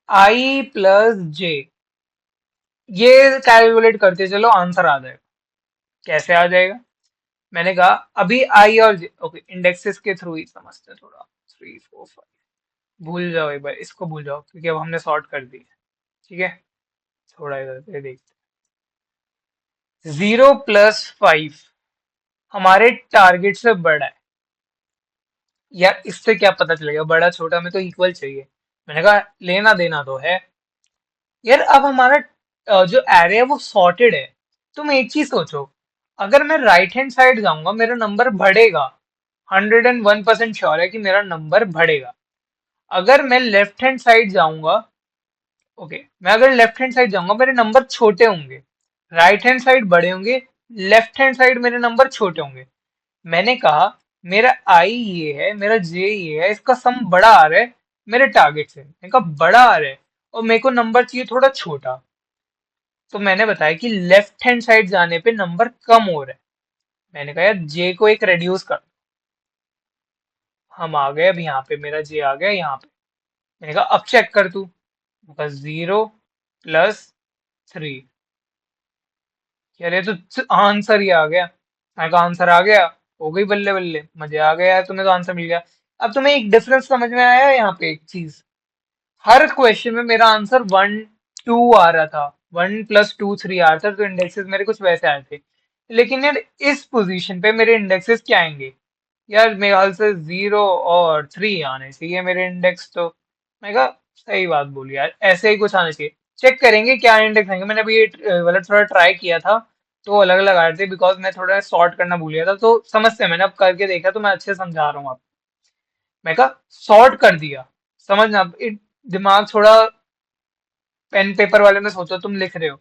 आई प्लस जे, ये कैलकुलेट करते चलो आंसर आ जाएगा। कैसे आ जाएगा? मैंने कहा अभी आई और जे, ओके इंडेक्सेस के थ्रू ही समझते हैं थोड़ा। 3 4 5, भूल जाओ एक बार इसको, भूल जाओ क्योंकि अब हमने सॉर्ट कर दी है। ठीक है, थोड़ा इधर से देखते। 0 + 5 हमारे टारगेट से बड़ा है। यार इससे क्या पता चलेगा, बड़ा छोटा में तो इक्वल चाहिए। मैंने कहा लेना देना तो है। यार अब हमारा जो एरे है वो सॉर्टेड है। तुम एक चीज सोचो, अगर मैं राइट हैंड साइड जाऊंगा मेरा नंबर बढ़ेगा। 101% श्योर है कि मेरा नंबर बढ़ेगा। अगर मैं लेफ्ट हैंड साइड जाऊंगा, ओके, मैं अगर लेफ्ट हैंड साइड जाऊंगा मेरे नंबर छोटे होंगे। राइट हैंड साइड बड़े होंगे, लेफ्ट हैंड साइड मेरे नंबर छोटे होंगे। मैंने कहा मेरा आई ये है, मेरा जे ये है, इसका सम बड़ा आ रहा है मेरे टारगेट से। मैंने कहा बड़ा आ रहा है और मेरे को नंबर चाहिए थोड़ा छोटा। तो मैंने बताया कि लेफ्ट हैंड साइड जाने पे नंबर कम हो रहा है। मैंने कहा यार जे को एक रेड्यूस कर। हम आ गए अब यहाँ पे, मेरा जे आ गया यहाँ पे। मैंने कहा अब चेक कर तू। मैंने कहा 0 + 3। कह रहे तो आंसर ही आ गया। मैं कहा आंसर आ गया, हो गई बल्ले बल्ले, मजे आ गए यार, तुम्हें तो आंसर मिल गया। अब तुम्हें एक डिफरेंस समझ में आया यहाँ पे एक चीज। हर क्वेश्चन में मेरा आंसर 1 2 आ रहा था, 1 + 2 3 आ रहा था, तो इंडेक्सेस मेरे कुछ वैसे आए थे। लेकिन यार इस पोजीशन पे मेरे इंडेक्सेस क्या आएंगे? यार मेरे ख्याल से 0 और 3 आने चाहिए मेरे इंडेक्स तो। मैं कहा सही बात बोली यार, ऐसे ही कुछ आना चाहिए। चेक करेंगे क्या इंडेक्स आएंगे। मैंने अभी ये वाला थोड़ा ट्राई किया था, तो अलग अलग आ रहे थे बिकॉज मैं थोड़ा सॉर्ट करना भूल गया था, तो समझते हैं, मैंने अब करके देखा तो मैं अच्छे से समझा रहा हूँ आप। मैं कहा सॉर्ट कर दिया, समझना दिमाग थोड़ा पेन पेपर वाले में सोचो, तुम लिख रहे हो।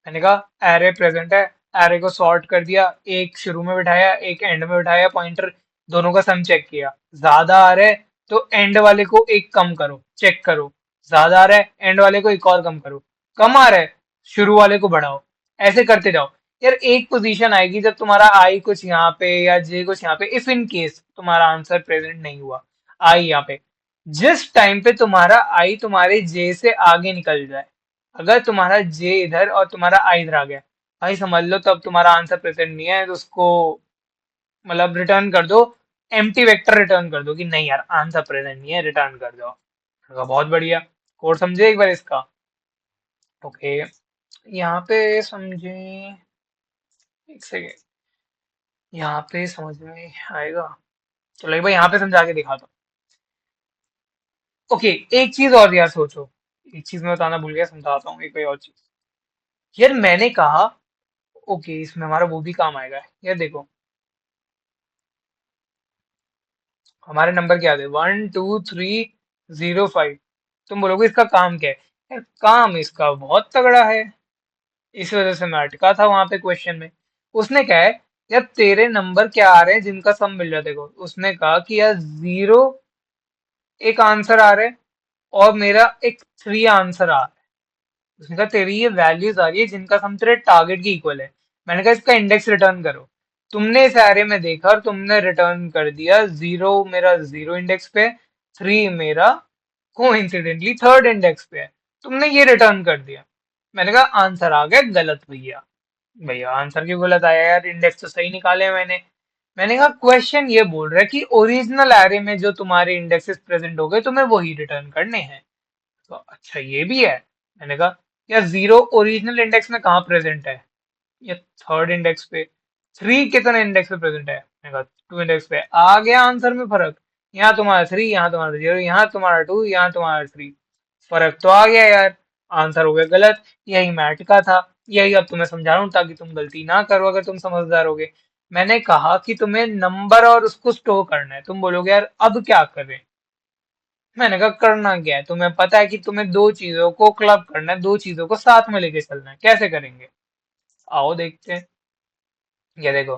मैंने कहा एरे प्रेजेंट है, एरे को सॉर्ट कर दिया, एक शुरू में बिठाया एक एंड में बिठाया पॉइंटर, दोनों का सम चेक किया। ज्यादा आ रहा है तो एंड वाले को एक कम करो, चेक करो। ज्यादा आ रहा है एंड वाले को एक और कम करो। कम आ रहा है शुरू वाले को बढ़ाओ। ऐसे करते जाओ। यार एक पोजीशन आएगी जब तुम्हारा आई कुछ यहाँ पे या जे कुछ यहाँ पे, इफ इन केस तुम्हारा आंसर प्रेजेंट नहीं हुआ, आई यहाँ पे, जिस टाइम पे तुम्हारा आई तुम्हारे जे से आगे निकल जाए, अगर तुम्हारा जे इधर और तुम्हारा आई इधर आ गया, भाई समझ लो तब तुम्हारा आंसर प्रेजेंट नहीं है, तो उसको मतलब रिटर्न कर दो। एम्प्टी वेक्टर रिटर्न कर दो कि नहीं यार आंसर प्रेजेंट नहीं है, रिटर्न कर दो। मैंने कहा, बहुत बढ़िया। कोड समझे एक बार इसका? ओके, यहाँ पे समझे। एक सेकेंड, यहाँ पे समझ में आएगा। चलो एक बार यहाँ पे समझा के दिखाता हूँ। ओके, एक चीज और यार सोचो, एक चीज मैं बताना भूल गया, समझाता हूँ एक कोई और चीज। यार मैंने कहा ओके इसमें हमारा वो भी काम आएगा। यार देखो हमारे नंबर क्या थे, 1 2 3 0 5। तुम बोलोगे इसका काम क्या है? यार काम इसका बहुत तगड़ा है, इस वजह से मैं अटका था वहां पे क्वेश्चन में। उसने कहा है यार तेरे नंबर क्या आ रहे हैं जिनका सम मिल रहा है, देखो उसने कहा कि यार 0 एक आंसर आ रहा है और मेरा एक 3 आंसर आ रहा है। उसने कहा तेरी ये वैल्यूज आ रही है जिनका सम तेरे टारगेट की इक्वल है। मैंने कहा इसका इंडेक्स रिटर्न करो। तुमने इस एरे में देखा और तुमने रिटर्न कर दिया 0 मेरा 0 इंडेक्स पे, 3 मेरा कोइंसिडेंटली थर्ड इंडेक्स पे है। तुमने ये रिटर्न कर दिया। मैंने कहा आंसर आ गया गलत भैया। भैया आंसर क्यों गलत आया यार, इंडेक्स तो सही निकाले मैंने। मैंने कहा क्वेश्चन ये बोल रहा है कि ओरिजिनल एरे में जो तुम्हारे इंडेक्सेस प्रेजेंट हो गए तुम्हें वही रिटर्न करने हैं। तो अच्छा ये भी है। मैंने कहा यार 0 ओरिजिनल इंडेक्स में कहाँ प्रेजेंट है? ये थर्ड इंडेक्स पे। 3 कितने इंडेक्स पे प्रेजेंट है? मैंने कहा 2 इंडेक्स पे। आ गया आंसर में फर्क। यहाँ तुम्हारा 3, यहाँ तुम्हारा 0, यहाँ तुम्हारा 2, यहाँ तुम्हारा 3। फर्क तो आ गया यार, आंसर हो गया गलत। यही मैं अटका था। यही अब तुम्हें समझा रहा हूँ ताकि तुम गलती ना करो अगर तुम समझदार होगे। मैंने कहा कि तुम्हें नंबर और उसको स्टोर करना है, तुम बोलोगे यार अब क्या करें। मैंने कहा करना क्या है, तुम्हें पता है कि तुम्हें दो चीजों को क्लब करना है, दो चीजों को साथ में लेके चलना है, कैसे करेंगे। आओ देखते हैं। ये देखो,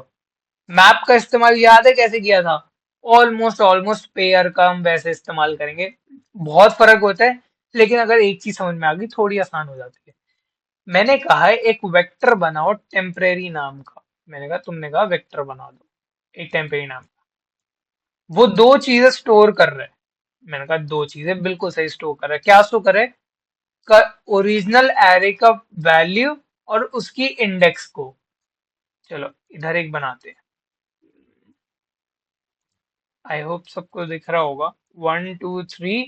मैप का इस्तेमाल याद है कैसे किया था। ऑलमोस्ट ऑलमोस्ट पेयर का हम वैसे इस्तेमाल करेंगे। बहुत फर्क होता है, लेकिन अगर एक चीज समझ में आ गई थोड़ी आसान हो जाती है। मैंने कहा है एक वेक्टर बनाओ टेम्परेरी नाम का। मैंने कहा, तुमने कहा वेक्टर बना दो एक टेम्परेरी नाम का। वो दो चीजें स्टोर कर रहे हैं। मैंने कहा दो चीजें बिल्कुल सही स्टोर कर रहा है। क्या स्टोर कर रहे हैं? का ओरिजिनल एरे का वैल्यू और उसकी इंडेक्स को। चलो इधर एक बनाते हैं। आई होप सबको दिख रहा होगा। 1 2 3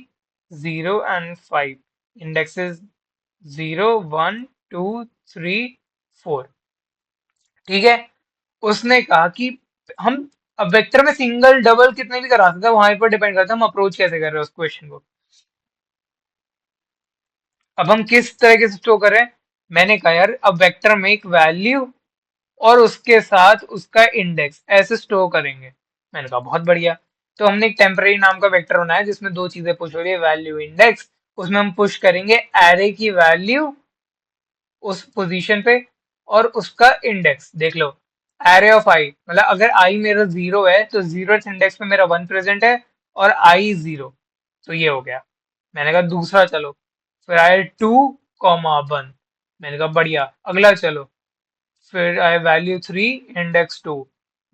0 and 5 इंडेक्सेस। 0 1 2 3 4। ठीक है। उसने कहा कि हम अब वेक्टर में सिंगल डबल कितने भी करा सकते हैं, वहां पर डिपेंड करता है हम अप्रोच कैसे कर रहे हैं उस क्वेश्चन को। अब हम किस तरीके से स्टोर कर रहे हैं। मैंने कहा यार अब वेक्टर में एक वैल्यू और उसके साथ उसका इंडेक्स ऐसे स्टोर करेंगे। मैंने कहा बहुत बढ़िया। तो हमने एक टेम्पररी नाम का वेक्टर बनाया जिसमें दो चीजें पुश हो रही है, वैल्यू इंडेक्स। उसमें हम पुश करेंगे एरे की वैल्यू उस पोजीशन पे और उसका इंडेक्स देख लो। एरे ऑफ आई मतलब अगर आई मेरा 0 है तो 0th इंडेक्स में मेरा 1 प्रेजेंट है और आई 0। तो ये हो गया। मैंने कहा दूसरा चलो। फिर आए 2 1। मैंने कहा बढ़िया। अगला चलो। फिर आए value 3 index 2,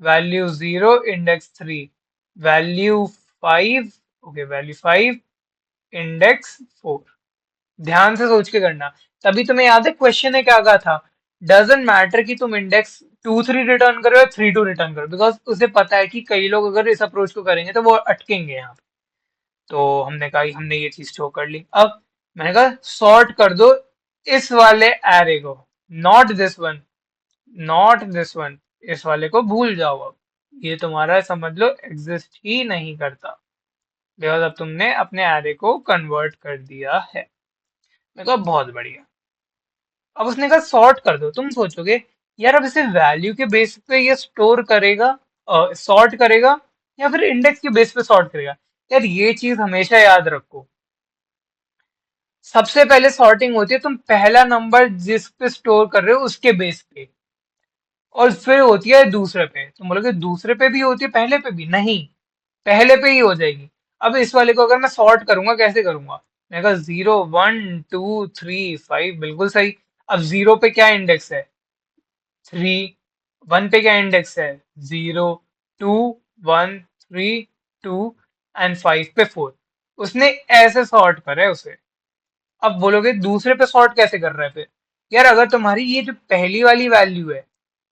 value 0 index 3, value 5। Okay value 5 index 4। ध्यान से सोच के करना। तभी तुम्हें याद है क्वेश्चन ने क्या कहा था। डजेंट मैटर कि तुम इंडेक्स 2 3 रिटर्न करो या 3 2 रिटर्न करो, बिकॉज उसे पता है कि कई लोग अगर इस अप्रोच को करेंगे तो वो अटकेंगे यहाँ पे। तो हमने कहा हमने ये चीज शो कर ली। अब मैंने कहा सॉर्ट कर दो इस वाले एरे को, not this one, not this one. इस वाले को भूल जाओ। अब ये तुम्हारा समझ लो एग्जिस्ट ही नहीं करता, बिकॉज अब तुमने अपने एरे को कन्वर्ट कर दिया है। मैं कहा बहुत बढ़िया। अब उसने कहा सॉर्ट कर दो। तुम सोचोगे यार अब इसे वैल्यू के बेस पे ये स्टोर करेगा, सॉर्ट करेगा, या फिर इंडेक्स के बेस पे सॉर्ट करेगा। यार ये चीज हमेशा याद रखो। सबसे पहले सॉर्टिंग होती है तुम पहला नंबर जिस पे स्टोर कर रहे हो उसके बेस पे, और फिर होती है दूसरे पे। तुम बोलोगे दूसरे पे भी होती है पहले पे भी, नहीं, पहले पे ही हो जाएगी। अब इस वाले को अगर मैं सॉर्ट करूंगा कैसे करूंगा। मैं कहा 0 1 2 3 5 बिल्कुल सही। अब 0 पे क्या इंडेक्स है? 3। 1 पे क्या इंडेक्स है? 0 2 1 3 2 एंड 5 पे 4। उसने ऐसे सॉर्ट करा है उसे। अब बोलोगे दूसरे पे सॉर्ट कैसे कर रहा है फिर। यार अगर तुम्हारी ये जो पहली वाली वैल्यू है,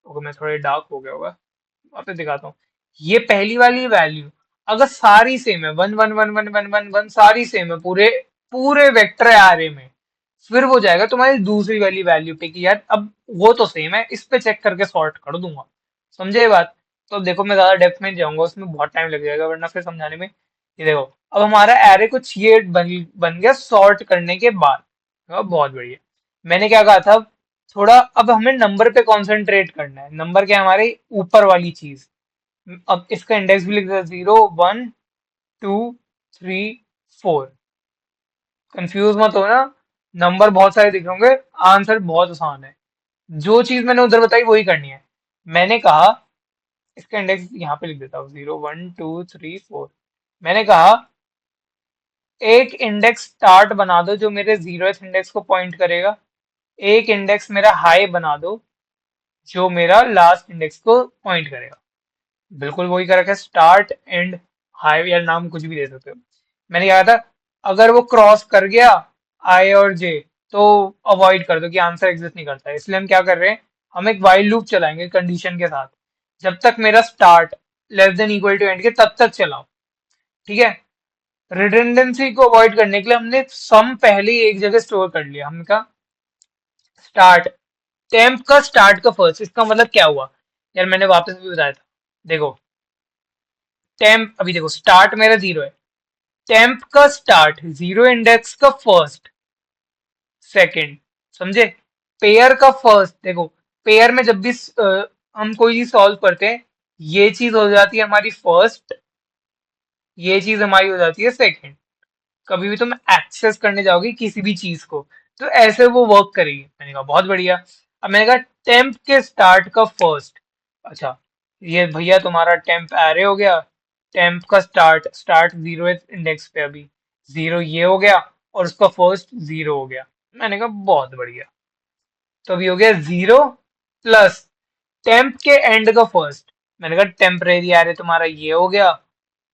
ओके मैं थोड़ा डार्क हो गया होगा, वापस दिखाता हूँ। ये पहली वाली वैल्यू अगर सारी सेम है, 1 1 1 1 1 1 सारी सेम है पूरे पूरे वेक्टर आरे में, फिर वो जाएगा तुम्हारी दूसरी वाली वैल्यू पे कि यार अब वो तो सेम है, इस पे चेक करके सॉर्ट कर दूंगा। समझे ये बात। तो अब देखो मैं ज्यादा डेप्थ में नहीं जाऊंगा, उसमें बहुत टाइम लग जाएगा वरना फिर समझाने में। ये देखो अब हमारा एरे कुछ ये बन गया सॉर्ट करने के बाद। बहुत बढ़िया। मैंने क्या कहा था, थोड़ा अब हमें नंबर पे कंसंट्रेट करना है। नंबर क्या है हमारे ऊपर वाली चीज। अब इसका इंडेक्स भी लिख दो, 0 1 2 3 4। कंफ्यूज मत हो ना, नंबर बहुत सारे दिख रहे होंगे। आंसर बहुत आसान है, जो चीज मैंने उधर बताई वही करनी है। मैंने कहा इसका इंडेक्स यहाँ पे लिख देता हूँ, 0 1 2 3 4। मैंने कहा एक इंडेक्स स्टार्ट बना दो जो मेरे 0th इंडेक्स को पॉइंट करेगा। एक इंडेक्स मेरा हाई बना दो जो मेरा लास्ट इंडेक्स को पॉइंट करेगा। बिल्कुल वही कर रखा है, स्टार्ट एंड हाई, या नाम कुछ भी दे सकते हो। मैंने क्या कहा था, अगर वो क्रॉस कर गया आई और जे तो अवॉइड कर दो कि आंसर एग्जिस्ट नहीं करता है। इसलिए हम क्या कर रहे हैं, हम एक वाइल लूप चलाएंगे कंडीशन के साथ। जब तक मेरा start less than equal to end के तब तक चलाओ। ठीक है। रिडंडेंसी को अवॉइड करने के लिए हमने सम पहले ही एक जगह स्टोर कर लिया। हमने कहा स्टार्ट टेम्प का स्टार्ट का फर्स्ट, इसका मतलब क्या हुआ। यार मैंने वापस भी बताया था। देखो टेम्प, अभी देखो स्टार्ट मेरा 0 है, टेम्प का स्टार्ट 0 इंडेक्स का फर्स्ट सेकंड। समझे। पेयर का फर्स्ट देखो, पेयर में जब भी हम कोई चीज सॉल्व करते हैं, ये चीज हो जाती है हमारी फर्स्ट, ये चीज हमारी हो जाती है सेकंड। कभी भी तुम एक्सेस करने जाओगे किसी भी चीज को, तो ऐसे वो वर्क करेगी। मैंने कहा बहुत बढ़िया। अब मैंने कहा टेम्प के स्टार्ट का फर्स्ट, अच्छा, ये भैया तुम्हारा टेम्प एरे हो गया। टेम्प का स्टार्ट, स्टार्ट जीरो इंडेक्स पे, अभी जीरो ये हो गया, और उसका फर्स्ट जीरो हो गया। मैंने कहा बहुत बढ़िया। तो अभी हो गया जीरो प्लस टेम्प के एंड का फर्स्ट। मैंने कहा टेम्परेरी एरे तुम्हारा ये हो गया,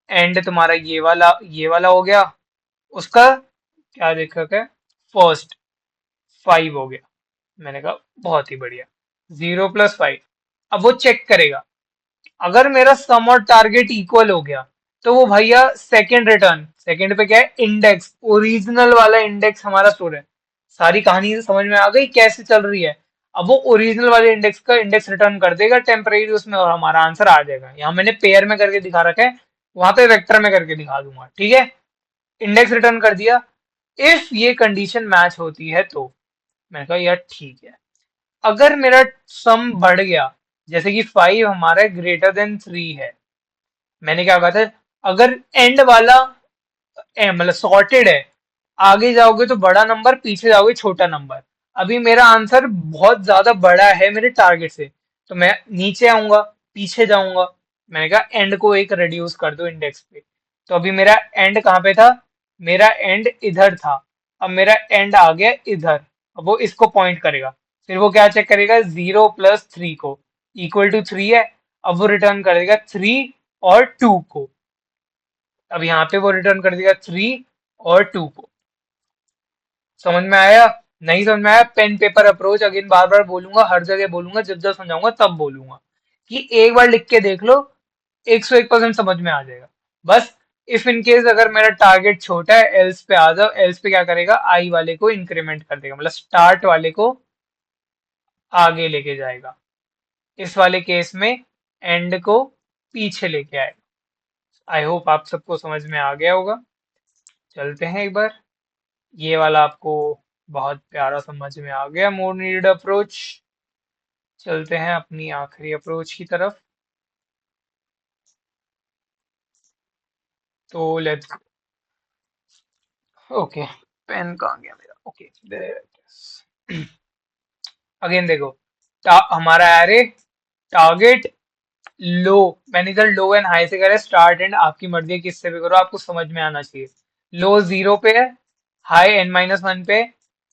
एंड तुम्हारा ये वाला हो गया, उसका क्या देखा है, फर्स्ट, फाइव हो गया। मैंने कहा बहुत ही बढ़िया, जीरो प्लस फाइव। अब वो चेक करेगा, अगर मेरा सम और टारगेट इक्वल हो गया, तो वो भैया सेकंड रिटर्न, सेकंड पे क्या है, इंडेक्स, ओरिजिनल वाला इंडेक्स हमारा स्टोर है। सारी कहानी समझ में आ गई कैसे चल रही है। अब वो ओरिजिनल वाले इंडेक्स का इंडेक्स रिटर्न कर देगा टेम्परेरी उसमें, और हमारा आंसर आ जाएगा। यहाँ मैंने पेयर में करके दिखा रखा है, वहां पे वेक्टर में करके दिखा दूंगा, ठीक है। इंडेक्स रिटर्न कर दिया, इफ ये कंडीशन मैच होती है तो। मैंने कहा यार ठीक है। अगर मेरा सम बढ़ गया, जैसे कि फाइव हमारा ग्रेटर देन थ्री है, मैंने क्या कहा था, अगर एंड वाला मतलब सॉर्टेड है, आगे जाओगे तो बड़ा नंबर, पीछे जाओगे छोटा नंबर। अभी मेरा आंसर बहुत ज्यादा बड़ा है मेरे टारगेट से, तो मैं नीचे आऊंगा, पीछे जाऊंगा। मैंने कहा एंड को एक रिड्यूस कर दो इंडेक्स पे। तो अभी मेरा एंड कहाँ पे था, मेरा एंड इधर था, अब मेरा एंड आ गया इधर। अब वो इसको पॉइंट करेगा, फिर वो क्या चेक करेगा, जीरो प्लस थ्री को, इक्वल टू थ्री है। अब वो रिटर्न करेगा थ्री और टू को। अब यहाँ पे वो रिटर्न कर देगा थ्री और टू को। समझ में आया? नहीं समझ में आया, पेन पेपर अप्रोच अगेन बार बार बोलूंगा, हर जगह बोलूंगा, जब जब समझाऊंगा तब बोलूंगा, कि एक बार लिख के देख लो, 101% समझ में आ जाएगा। बस, इफ इन केस अगर मेरा टारगेट छोटा है, एल्स पे आ जाओ। एल्स पे क्या करेगा, आई वाले को इंक्रीमेंट कर देगा, मतलब स्टार्ट वाले को आगे लेके जाएगा। इस वाले केस में एंड को पीछे लेके आएगा। आई होप आप सबको समझ में आ गया होगा। चलते हैं एक बार, ये वाला आपको बहुत प्यारा समझ में आ गया, मोर नीडेड अप्रोच। चलते हैं अपनी आखिरी अप्रोच की तरफ। तो लेट्स, ओके, पेन कहाँ गया मेरा, ओके देयर। अगेन देखो, हमारा एरे, टारगेट, लो, मैंने इधर लो एंड हाई से करा, स्टार्ट एंड आपकी मर्जी है किससे भी करो, आपको समझ में आना चाहिए। लो जीरो पे है, हाई एन माइनस वन पे।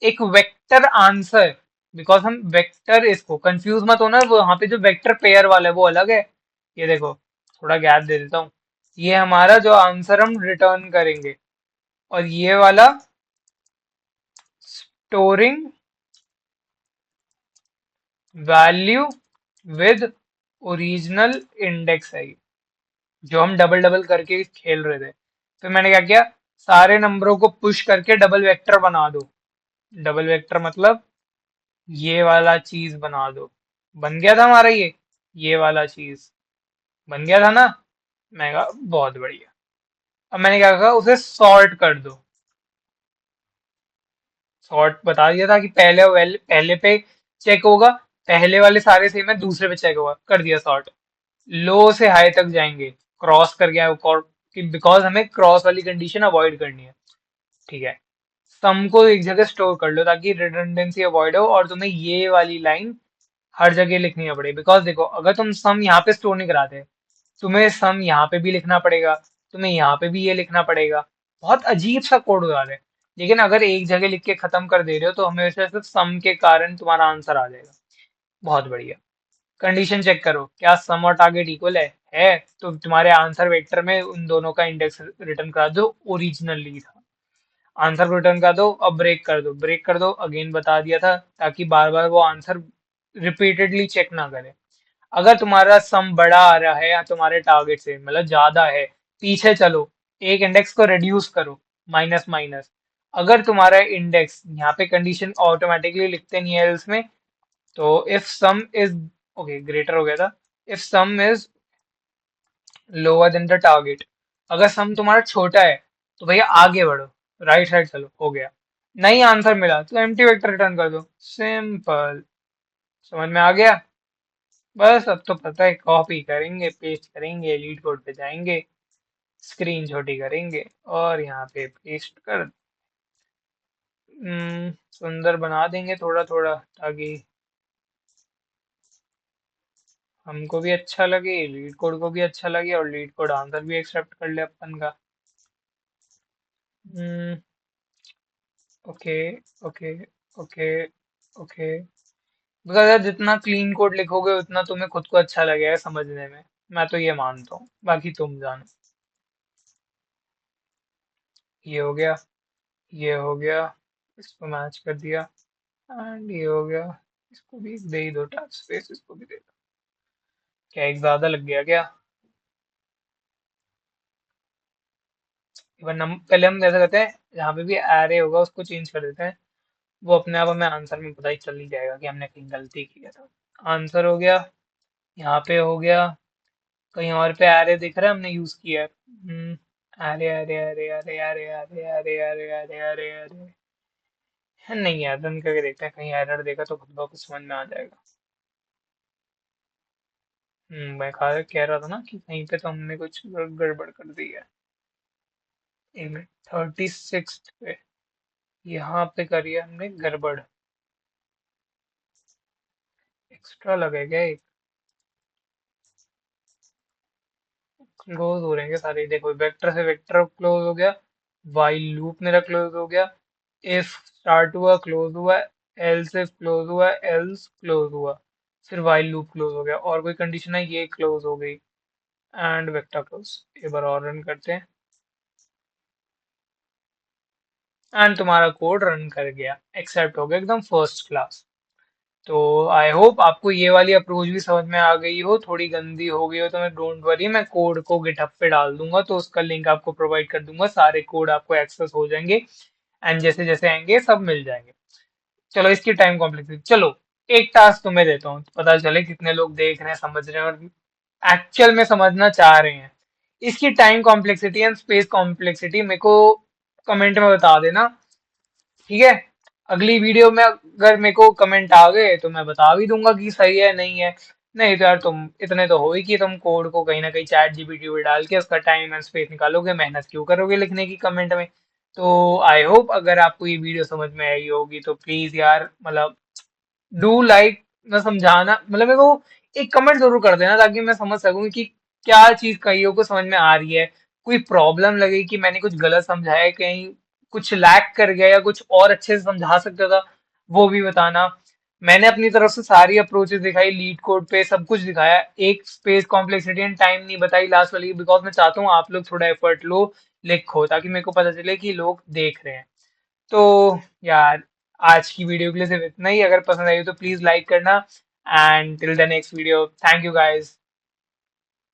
एक वेक्टर आंसर, बिकॉज हम वेक्टर, इसको कंफ्यूज मत होना, वो वहां पे जो वेक्टर पेयर वाला है वो अलग है। ये देखो, थोड़ा गैप दे देता हूँ, ये हमारा जो आंसर हम रिटर्न करेंगे, और ये वाला storing value with original index है, ये जो हम डबल डबल करके खेल रहे थे। तो मैंने क्या किया, सारे नंबरों को पुश करके डबल वेक्टर बना दो। डबल वेक्टर मतलब ये वाला चीज बना दो। बन गया था हमारा ये वाला चीज बन गया था ना। मैं कहा बहुत बढ़िया। अब मैंने क्या कहा, उसे सॉर्ट कर दो। सॉर्ट बता दिया था कि पहले पे चेक होगा, पहले वाले सारे सेम है, दूसरे पे चेक होगा, कर दिया सॉर्ट। लो से हाई तक जाएंगे, क्रॉस कर गया कि बिकॉज हमें क्रॉस वाली कंडीशन अवॉइड करनी है, ठीक है। सम को एक जगह स्टोर कर लो ताकि रिडंडेंसी अवॉइड हो, और तुम्हें ये वाली लाइन हर जगह लिखनी ना पड़े। बिकॉज देखो, अगर तुम सम यहाँ पे स्टोर नहीं कराते, तुम्हें सम यहाँ पे भी लिखना पड़ेगा, तुम्हें यहाँ पे भी ये लिखना पड़ेगा, बहुत अजीब सा कोड हो रहा है। लेकिन अगर एक जगह लिख के खत्म कर दे रहे हो, तो हमेशा सिर्फ सम के कारण तुम्हारा आंसर आ जाएगा। बहुत बढ़िया। कंडीशन चेक करो, क्या सम और टारगेट इक्वल है तो तुम्हारे आंसर वेक्टर में उन दोनों का इंडेक्स रिटर्न करा दो, ओरिजिनली था। आंसर को रिटर्न कर दो, अब ब्रेक कर दो, ब्रेक कर दो, अगेन बता दिया था, ताकि बार बार वो आंसर रिपीटेडली चेक ना करे। अगर तुम्हारा सम बड़ा आ रहा है या तुम्हारे टारगेट से मतलब ज्यादा है, पीछे चलो, एक इंडेक्स को रिड्यूस करो, माइनस माइनस। अगर तुम्हारा इंडेक्स, यहाँ पे कंडीशन ऑटोमेटिकली लिखते नहीं है एल्स में, तो if some is, okay greater हो गया था, if some is lower than the target, अगर सम तुम्हारा छोटा है, तो भैया आगे बढ़ो, राइट साइड चलो, हो गया। नहीं आंसर मिला तो एम्प्टी वेक्टर रिटर्न कर दो। सिंपल। समझ में आ गया। बस अब तो पता है, कॉपी करेंगे, पेस्ट करेंगे, लीड कोड पे जाएंगे, स्क्रीन छोटी करेंगे और यहाँ पे पेस्ट कर सुंदर बना देंगे थोड़ा थोड़ा, ताकि हमको भी अच्छा लगे, लीड कोड को भी अच्छा लगे और लीड कोड आंसर भी एक्सेप्ट कर ले अपन का। Hmm. Okay okay okay okay. Because यार जितना क्लीन कोड लिखोगे उतना तुम्हें खुद को अच्छा लगेगा समझने में। मैं तो ये मानता हूँ, बाकी तुम जानो। ये हो गया, ये हो गया, इसको मैच कर दिया, एंड ये हो गया। इसको भी दे ही दो टैब स्पेस, इसको भी दे दो। क्या एक ज्यादा लग गया क्या? इवन हम पहले हम ऐसा करते हैं, जहाँ पे भी एरे होगा उसको चेंज कर देते हैं। वो अपने आप हमें आंसर में पता ही चल ही जाएगा कि हमने कहीं गलती की है। तो आंसर हो गया, यहाँ पे हो गया। कहीं और पे एरे दिख रहा है हमने यूज किया है? अरे अरे अरे अरे अरे अरे अरे अरे अरे अरे अरे। नहीं यार, रन करके देखते हैं, कहीं एरर देखा तो खुद ब खुद समझ में आ जाएगा। मैं कह रहा था ना कि कहीं पे तो हमने कुछ गड़बड़ कर दी है। एक मिनट, 36 पे यहाँ पे करिए हमने गड़बड़। एक्स्ट्रा लगेगा एक। क्लोज हो रहेंगे सारे, देखो वेक्टर से वेक्टर क्लोज हो गया, वाइल लूप मेरा क्लोज हो गया, इफ स्टार्ट हुआ क्लोज हुआ, एल्स इफ क्लोज हुआ, एल्स क्लोज हुआ, फिर वाइल लूप क्लोज हो गया, और कोई कंडीशन है ये क्लोज हो गई, एंड वेक्टर क्लोज। एक बार और रन करते हैं, एंड तुम्हारा कोड रन कर गया, एक्सेप्ट हो गया एकदम फर्स्ट क्लास। तो आई होप आपको ये वाली अप्रोच भी समझ में आ गई हो। थोड़ी गंदी हो गई हो तो मैं डोंट वरी, मैं कोड को गिटहब पे डाल दूंगा, तो उसका लिंक आपको प्रोवाइड कर दूंगा, सारे कोड आपको एक्सेस हो जाएंगे, एंड जैसे जैसे आएंगे सब मिल जाएंगे। चलो इसकी टाइम कॉम्प्लेक्सिटी, चलो एक टास्क तुम्हें देता हूँ, पता चले कितने लोग देख रहे हैं, समझ रहे हैं और एक्चुअल में समझना चाह रहे हैं। इसकी time complexity and space complexity मेरे को कमेंट में बता देना, ठीक है? अगली वीडियो में अगर मेरे को कमेंट आ गए तो मैं बता भी दूंगा कि सही है नहीं है। नहीं तो यार तुम इतने तो हो ही कि तुम कोड को कहीं ना कहीं चैट जीपीटी में डाल के उसका टाइम एंड स्पेस निकालोगे, मेहनत क्यों करोगे लिखने की कमेंट में। तो आई होप अगर आपको ये वीडियो समझ में आई होगी तो प्लीज यार, मतलब डू लाइक, मैं समझाना मतलब मेरे को एक कमेंट जरूर कर देना, ताकि मैं समझ सकूं कि क्या चीज कईयों को समझ में आ रही है। कोई प्रॉब्लम लगे कि मैंने कुछ गलत समझाया है, कहीं कुछ लैक कर गया या कुछ और अच्छे से समझा सकता था, वो भी बताना। मैंने अपनी तरफ से सारी अप्रोचेस दिखाई, लीड कोड पे सब कुछ दिखाया, एक स्पेस कॉम्प्लेक्सिटी एंड टाइम नहीं बताई लास्ट वाली, बिकॉज मैं चाहता हूँ आप लोग थोड़ा एफर्ट लो, लिखो, ताकि मेरे को पता चले कि लोग देख रहे हैं। तो यार आज की वीडियो के लिए सिर्फ इतना ही, अगर पसंद आई हो तो प्लीज लाइक करना, and till the next video, thank you guys.